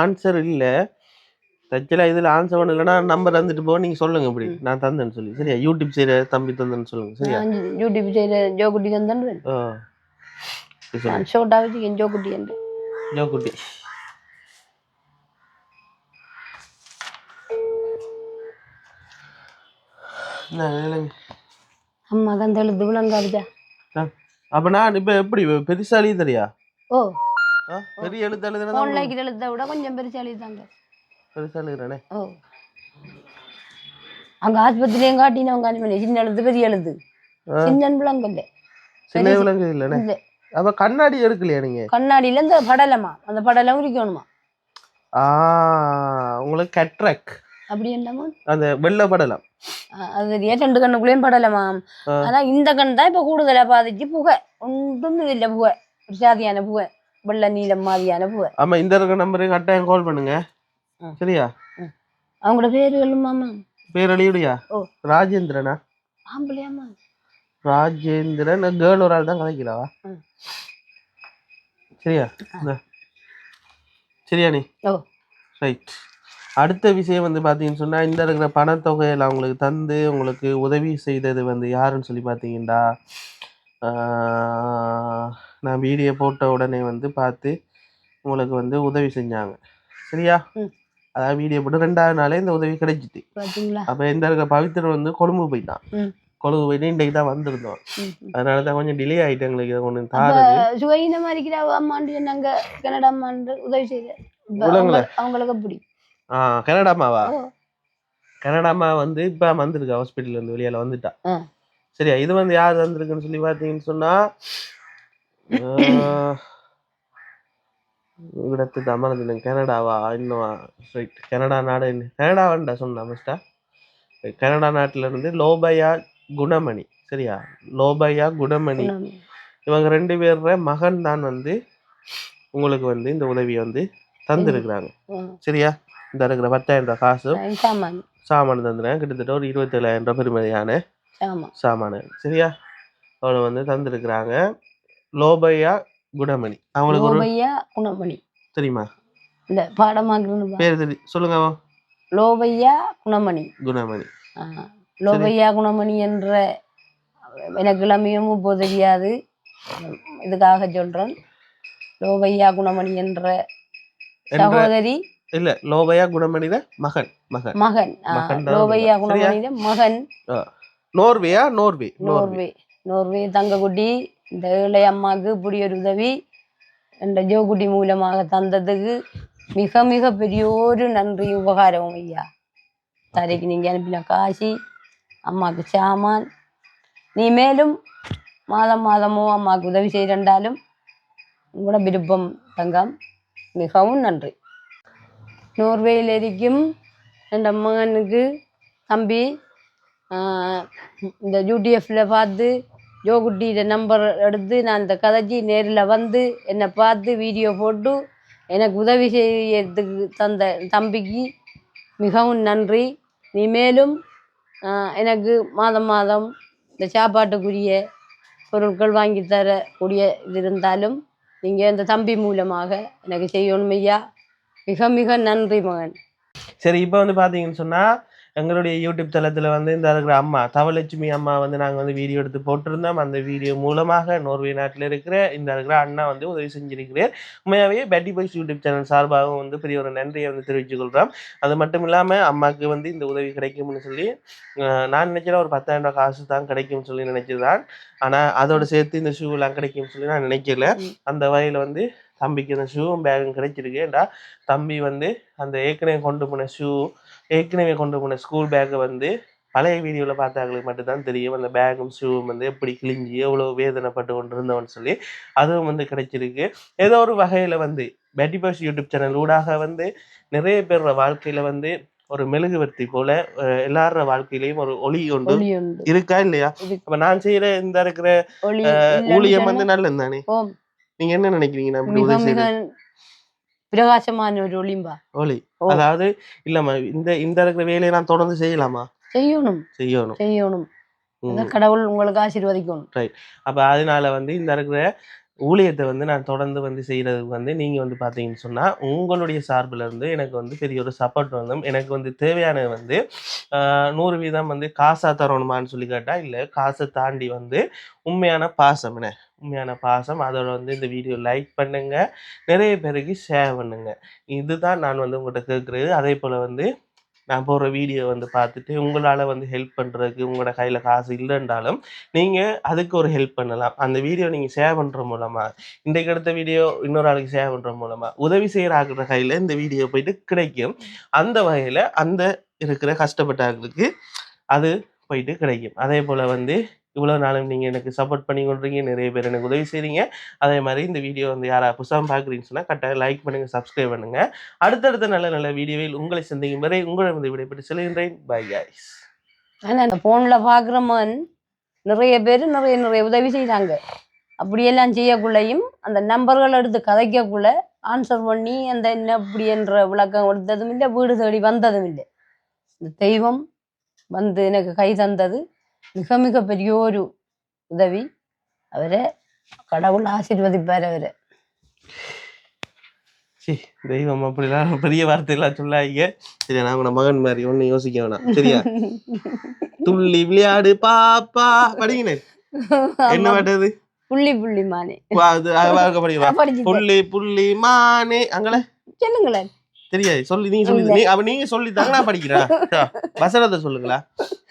ஆன்சர் இல்ல தச்சல இதுல ஆன்சர் பண்ண இல்லைன்னா நம்பர் தந்துட்டு போ நீங்க சொல்லுங்க இப்படி நான் தந்தேன்னு சொல்லி சரியா யூடியூப் செய்யற தம்பி தந்தேன்னு சொல்லுங்க சரியா யூடியூப் செய்யற ஜோகுட்டி தந்தேன் ஷோட்டா வச்சு ஜோகுட்டி என்று ஜோகுட்டி அம்மா தான் எழுது விளங்காதுடா அப்ப நான் இப்ப எப்படி பெருசா எழுதுறியா? ஓ பெரிய எழுத்து எழுதுனா ஃபோன்ல எழுத விட கொஞ்சம் பெருசா எழுதாங்க. பெருசா எழுதுறேனே. ஓ அங்க ஆஸ்பத்திரியும் காட்டினவங்க அனுமதி சின்ன எழுத்து பெரிய எழுத்து சின்ன விலங்கல்ல சின்ன விலங்கு இல்லைண்ணே. அப்ப கண்ணாடி எடுக்கலையா நீங்க? கண்ணாடியில இந்த படலமா அந்த படலம் உரிக்கணுமா? உங்களுக்கு கட்ராக் அப்படி என்னமா அந்த வெள்ளை படலம் அது 2 கண்ணுக்குள்ளேயும் படலமா. ஆனா இந்த கண் தான் இப்ப கூடுதலா பாதிச்சு புகை ஒன்றும் இல்லை புகை ஒரு சாதியான புகை வெள்ளை நீளம் மாதிரியான புகை. ஆமா இந்த இருக்க நம்பருக்கு கட்டாயம் கால் பண்ணுங்க சரியா? அவங்களோட பேரு சொல்லுமாமா? பேர் அழியுடையா? ராஜேந்திரனா? ஆம்பளையாமா? ராஜேந்திரன் கேர்ள் ஒரு ஆள் தான் கதைக்கிறாவா? சரியா சரியா நீ? ரைட். அடுத்த விஷயம் வந்து பார்த்தீங்கன்னு சொன்னால் இந்த இருக்கிற பணத்தொகையில் அவங்களுக்கு தந்து உங்களுக்கு உதவி செய்தது வந்து யாருன்னு சொல்லி பார்த்தீங்கன்னா நான் வீடியோ போட்ட உடனே வந்து பார்த்து உங்களுக்கு வந்து உதவி செஞ்சாங்க சரியா? அதாவது வீடியோ போட்டு 2வது நாளே இந்த உதவி கிடைச்சிட்டு அப்போ இந்த இருக்கிற பவித்திரன் வந்து கொழும்பு போயிட்டான். கொழும்பு போயிட்டு இன்றைக்கு தான் வந்திருந்தோம். அதனால தான் கொஞ்சம் டிலே ஆகிட்டு எங்களுக்கு இதை கொண்டு தாருது. சுவையின மாதிரி அம்மாண்டு நாங்கள் கனடா அம்மாண்டு உதவி செய்த அவங்களுக்கு அப்படி கனடாமாவா? கனடாமா வந்து இப்போ வந்திருக்கா ஹாஸ்பிட்டல் இருந்து வெளியால வந்துட்டா சரியா? இது வந்து யார் வந்திருக்குன்னு சொல்லி பார்த்தீங்கன்னு சொன்னா இடத்து தமிழ் கனடாவா இன்னும் ரைட் கனடா நாடு கனடாவான்டா சொன்னா ஃபஸ்ட்டா. கனடா நாட்டில இருந்து லோபையா குணமணி சரியா? லோபையா குணமணி இவங்க 2 பேர மகன் தான் வந்து உங்களுக்கு வந்து இந்த உதவியை வந்து தந்துருக்குறாங்க சரியா? இந்த இருக்கிற 10,000 ரூபாய் காசு சாமான் தந்துடுறேன். கிட்டத்தட்ட ஒரு 27,000 ரூபாய் பெருமதியான சாமான சரியா? அவளை வந்து தந்துருக்குறாங்க. லோபையா குணமணி அவங்களுக்கு குணமணி தெரியுமா? இந்த பாடமாக பேர் சொல்லுங்க. லோபையா குணமணி குணமணி லோபையா குணமணி என்ற எனக்கு இளமையும் இப்போ தெரியாது இதுக்காக சொல்றேன். லோபையா குணமணி என்ற சகோதரி இல்ல லோபையா குணமணித மகன் மகன் மகன் லோபையா குணமணித மகன். நோர்வேயா? நோர்வே நோர்வே நோர்வே தங்கக்குட்டி இந்த ஏழை அம்மாவுக்கு இப்படி ஒரு உதவி என்ற ஜோகுட்டி மூலமாக தந்ததுக்கு மிக மிக பெரிய ஒரு நன்றி உபகாரம் ஐயா. தரைக்கு நீங்க அனுப்பின காசி அம்மாவுக்கு சாமான் நீ மேலும் மாதம் மாதமோ அம்மாவுக்கு உதவி செய்தாலும் உங்களோட விருப்பம் தங்கம். மிகவும் நன்றி. நோர்வேயில் இருக்கும் என் மகனுக்கு தம்பி இந்த யூடிஎஃப்ல பார்த்து ஜோகுட்டியோட நம்பர் எடுத்து நான் இந்த கதைச்சி நேரில் வந்து என்னை பார்த்து வீடியோ போட்டு எனக்கு உதவி செய்யறதுக்கு தந்த தம்பிக்கு மிகவும் நன்றி. நீ மேலும் எனக்கு மாதம் மாதம் இந்த சாப்பாட்டுக்குரிய பொருட்கள் வாங்கி தரக்கூடிய இது இருந்தாலும் நீங்கள் இந்த தம்பி மூலமாக எனக்கு செய்யணும் ஐயா. மிக மிக நன்றி மகன். சரி இப்போ வந்து பார்த்தீங்கன்னு சொன்னால் எங்களுடைய யூடியூப் தளத்தில் வந்து இந்த இருக்கிற அம்மா தவலட்சுமி அம்மா வந்து நாங்கள் வந்து வீடியோ எடுத்து போட்டிருந்தோம். அந்த வீடியோ மூலமாக நோர்வே நாட்டில் இருக்கிற இந்த இருக்கிற அண்ணா வந்து உதவி செஞ்சிருக்கிறேன். உண்மையாகவே பேட்டி பாய்ஸ் யூடியூப் சேனல் சார்பாகவும் வந்து பெரிய ஒரு நன்றியை வந்து தெரிவித்துக் கொள்கிறோம். அது மட்டும் இல்லாமல் அம்மாவுக்கு வந்து இந்த உதவி கிடைக்கும்னு சொல்லி நான் நினைக்கிறேன் ஒரு 10,000 ரூபாய் காசு தான் கிடைக்கும்னு சொல்லி நினைச்சதுதான். ஆனால் அதோட சேர்த்து இந்த ஷூலாம் கிடைக்கும்னு சொல்லி நான் நினைக்கல. அந்த வகையில் வந்து தம்பிக்கு அந்த ஷூவும் பேகும் கிடைச்சிருக்கு. ஏண்டா தம்பி வந்து அந்த ஏற்கனவே கொண்டு போன ஸ்கூல் பேக்கை வந்து பழைய வீடியோவில் பார்த்தாங்களுக்கு மட்டும்தான் தெரியும் அந்த பேகும் ஷூவும் வந்து எப்படி கிழிஞ்சி எவ்வளோ வேதனைப்பட்டு கொண்டு இருந்தவன்னு சொல்லி அதுவும் வந்து கிடைச்சிருக்கு. ஏதோ ஒரு வகையில் வந்து பேட்டி பாய்ஸ் யூடியூப் சேனல் ஊடாக வந்து நிறைய பேரோட வாழ்க்கையில் வந்து ஒரு மெழுகுவர்த்தி போல எல்லாரோட வாழ்க்கையிலையும் ஒரு ஒளி ஒன்று இருக்கா இல்லையா? அப்ப நான் செய்யற இந்த இருக்கிற ஊழியம் வந்து நல்லது தானே? நீங்க என்ன நினைக்கிறீங்க? பிரகாசமான ஒரு ஒளிம்பா ஒளி. அதாவது இல்லம்மா இந்த இருக்கிற வேலையை நான் தொடர்ந்து செய்யலாமா? செய்யணும். கடவுள் உங்களுக்கு ஆசீர்வதிக்கணும். ரைட். அப்ப அதனால வந்து இந்த இருக்கிற ஊழியத்தை வந்து நான் தொடர்ந்து வந்து செய்கிறதுக்கு வந்து நீங்கள் வந்து பார்த்தீங்கன்னு சொன்னால் உங்களுடைய சார்பில் இருந்து எனக்கு வந்து பெரிய ஒரு சப்போர்ட் வந்து எனக்கு வந்து தேவையானது வந்து 100% வந்து காசாக தரணுமான்னு சொல்லி கேட்டால் இல்லை, காசை தாண்டி வந்து உண்மையான பாசம் அதோட வந்து இந்த வீடியோ லைக் பண்ணுங்கள், நிறைய பேருக்கு ஷேர் பண்ணுங்கள். இதுதான் நான் வந்து உங்கள்கிட்ட கேட்குறது. அதே போல் வந்து நான் போடுற வீடியோ வந்து பார்த்துட்டு உங்களால் வந்து ஹெல்ப் பண்ணுறதுக்கு உங்களோட கையில் காசு இல்லைன்றாலும் நீங்கள் அதுக்கு ஒரு ஹெல்ப் பண்ணலாம். அந்த வீடியோ நீங்கள் ஷேர் பண்ணுற மூலமாக, இன்றைக்கு எடுத்த வீடியோ இன்னொரு ஆளுக்கு ஷேர் பண்ணுற மூலமாக உதவி செய்கிற ஆகிற கையில் இந்த வீடியோ போயிட்டு கிடைக்கும். அந்த வகையில் அந்த இருக்கிற கஷ்டப்பட்ட ஆளுக்கு அது போயிட்டு கிடைக்கும். அதே போல் வந்து இவ்வளோ நாளும் நீங்கள் எனக்கு சப்போர்ட் பண்ணி கொள்றீங்க, நிறைய பேர் எனக்கு உதவி செய்கிறீங்க. அதே மாதிரி இந்த வீடியோ வந்து யாராவது புதுசாக பார்க்குறீங்கன்னு சொன்னால் கரெக்டாக லைக் பண்ணுங்கள், சப்ஸ்கிரைப் பண்ணுங்கள். அடுத்தடுத்த நல்ல நல்ல வீடியோவில் உங்களை சந்திக்கும் வரை உங்களை வந்து விடைபெற்று செல்கின்றேன். Bye guys. ஆனால் அந்த ஃபோனில் பார்க்குறவன் நிறைய பேர் நிறைய உதவி செய்கிறாங்க. அப்படியெல்லாம் செய்யக்குள்ளையும் அந்த நம்பர்கள் எடுத்து கதைக்கக்குள்ள ஆன்சர் பண்ணி அந்த என்ன இப்படி என்ற விளக்கம் கொடுத்ததும் இல்லை, வீடு தேடி வந்ததும் இல்லை. இந்த தெய்வம் வந்து எனக்கு கை தந்தது மிக மிக பெரிய ஒரு உதவி. அவரை கடவுள் ஆசீர்வதிப்பார். அவரை தெய்வம் அப்படிலாம் பெரிய வார்த்தையெல்லாம் சொல்லாதீங்க சரியா? நான் உன மகன் மாதிரி ஒண்ணு யோசிக்க வேணாம் சரியா? துள்ளி விளையாடு பாப்பா படிக்கிறேன். என்ன பாட்டது? புள்ளி புள்ளி மானே. புள்ளி புள்ளி மானே அங்கல சொல்லுங்களேன். தெரியாது, சொல்லி நீங்க சொல்லி அப்ப நீங்க சொல்லித்தாங்க நான் படிக்கிறேன். வசனத்தை சொல்லுங்களா?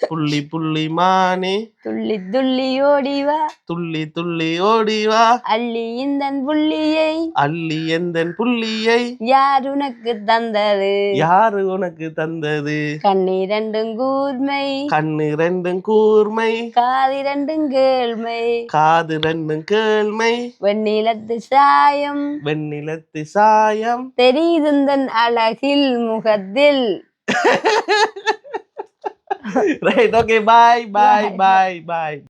புள்ளி புள்ளி மானே துள்ளி துள்ளி ஓடிவா, துள்ளி துள்ளி ஓடிவா, அள்ளி இந்தன் புள்ளியை, அள்ளி எந்தன் புள்ளியை, யார் உனக்கு தந்தது, யாரு உனக்கு தந்தது, கண்ணிரண்டும் கூர்மை, கண்ணிரண்டும் கூர்மை, காதிரண்டும் கேள்மை, காது ரெண்டும் கேள்மை, வெண்ணிலத்து சாயம், வெண்ணிலத்து சாயம், தெரியுதுந்தன் அழகில் முகத்தில். Right, okay, bye.